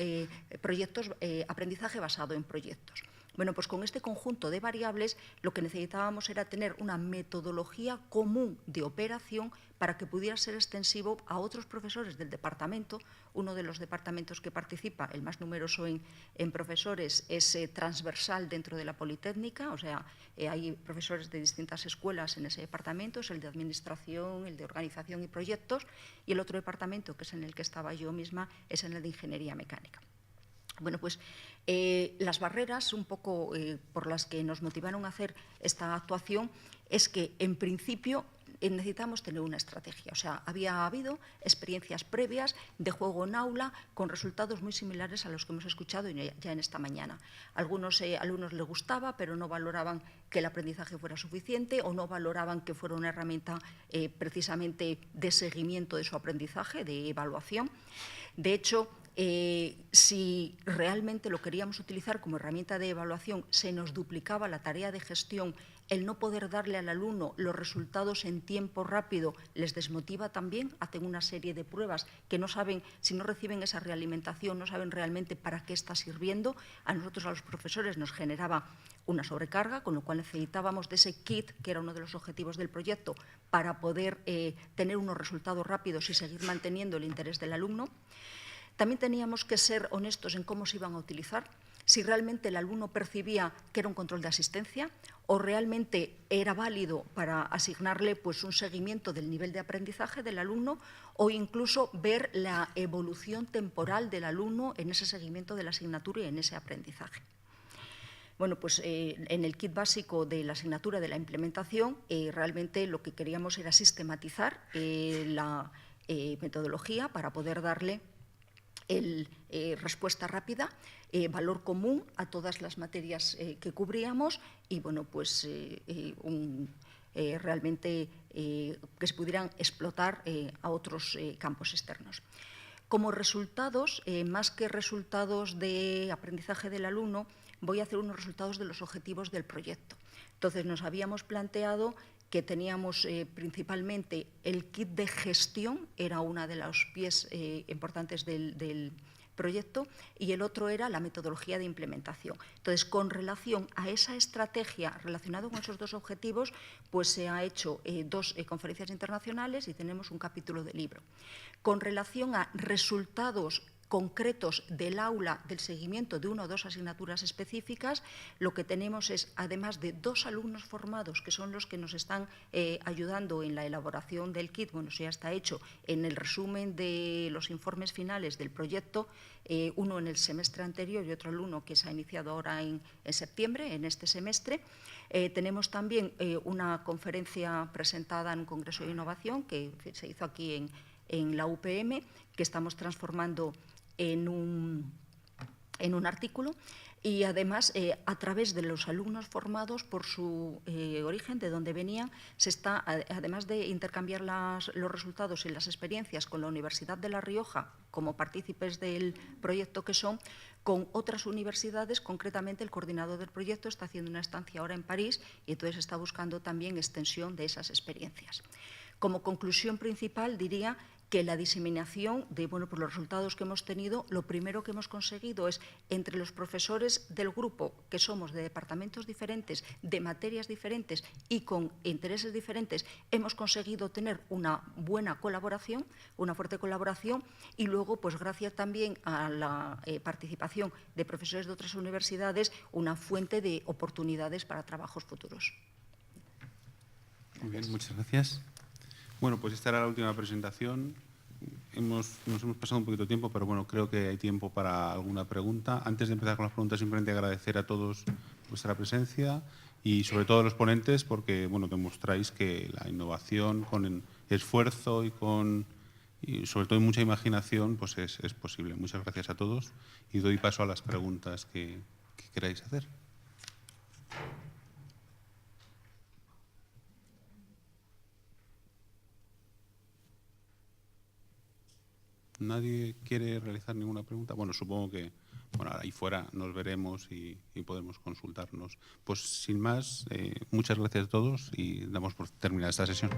proyectos, aprendizaje basado en proyectos. Bueno, pues con este conjunto de variables lo que necesitábamos era tener una metodología común de operación para que pudiera ser extensivo a otros profesores del departamento. Uno de los departamentos que participa, el más numeroso en profesores, es transversal dentro de la Politécnica, o sea, hay profesores de distintas escuelas en ese departamento, es el de Administración, el de Organización y Proyectos, y el otro departamento, que es en el que estaba yo misma, es en el de Ingeniería Mecánica. Bueno, pues las barreras un poco por las que nos motivaron a hacer esta actuación es que, en principio, necesitamos tener una estrategia. O sea, había habido experiencias previas de juego en aula con resultados muy similares a los que hemos escuchado ya en esta mañana. A algunos alumnos les gustaba, pero no valoraban que el aprendizaje fuera suficiente o no valoraban que fuera una herramienta precisamente de seguimiento de su aprendizaje, de evaluación. De hecho, si realmente lo queríamos utilizar como herramienta de evaluación, se nos duplicaba la tarea de gestión. El no poder darle al alumno los resultados en tiempo rápido les desmotiva también. Hacen una serie de pruebas que no saben, si no reciben esa realimentación, no saben realmente para qué está sirviendo. A nosotros, a los profesores, nos generaba una sobrecarga, con lo cual necesitábamos de ese kit, que era uno de los objetivos del proyecto, para poder tener unos resultados rápidos y seguir manteniendo el interés del alumno. También teníamos que ser honestos en cómo se iban a utilizar, si realmente el alumno percibía que era un control de asistencia o realmente era válido para asignarle pues, un seguimiento del nivel de aprendizaje del alumno, o incluso ver la evolución temporal del alumno en ese seguimiento de la asignatura y en ese aprendizaje. Bueno, pues en el kit básico de la asignatura de la implementación, realmente lo que queríamos era sistematizar la metodología para poder darle respuesta rápida, valor común a todas las materias que cubríamos y, bueno, pues realmente que se pudieran explotar a otros campos externos. Como resultados, más que resultados de aprendizaje del alumno, voy a hacer unos resultados de los objetivos del proyecto. Entonces, nos habíamos planteado que teníamos principalmente el kit de gestión, era una de los pies importantes del proyecto, y el otro era la metodología de implementación. Entonces, con relación a esa estrategia relacionada con esos dos objetivos, pues se ha hecho 2 conferencias internacionales y tenemos un capítulo de libro. Con relación a resultados concretos del aula, del seguimiento de 1 o 2 asignaturas específicas, lo que tenemos es, además de 2 alumnos formados, que son los que nos están ayudando en la elaboración del kit, bueno, eso ya está hecho, en el resumen de los informes finales del proyecto, uno en el semestre anterior y otro alumno que se ha iniciado ahora en septiembre, en este semestre. Tenemos también una conferencia presentada en un congreso de innovación que se hizo aquí en la UPM, que estamos transformando en en un artículo, y además a través de los alumnos formados por su origen, de donde venían, se está, además de intercambiar los resultados y las experiencias con la Universidad de La Rioja, como partícipes del proyecto que son, con otras universidades. Concretamente, el coordinador del proyecto está haciendo una estancia ahora en París y entonces está buscando también extensión de esas experiencias. Como conclusión principal, diría que la diseminación de los resultados que hemos tenido, lo primero que hemos conseguido es, entre los profesores del grupo, que somos de departamentos diferentes, de materias diferentes y con intereses diferentes, hemos conseguido tener una buena colaboración, una fuerte colaboración, y luego, pues gracias también a la participación de profesores de otras universidades, una fuente de oportunidades para trabajos futuros. Muy bien, muchas gracias. Bueno, pues esta era la última presentación. Nos hemos pasado un poquito de tiempo, pero bueno, creo que hay tiempo para alguna pregunta. Antes de empezar con las preguntas, simplemente agradecer a todos vuestra presencia y sobre todo a los ponentes, porque bueno, demostráis que la innovación con esfuerzo y sobre todo mucha imaginación, pues es posible. Muchas gracias a todos y doy paso a las preguntas que queráis hacer. ¿Nadie quiere realizar ninguna pregunta? Bueno, supongo que ahí fuera nos veremos y podemos consultarnos. Pues sin más, muchas gracias a todos y damos por terminada esta sesión.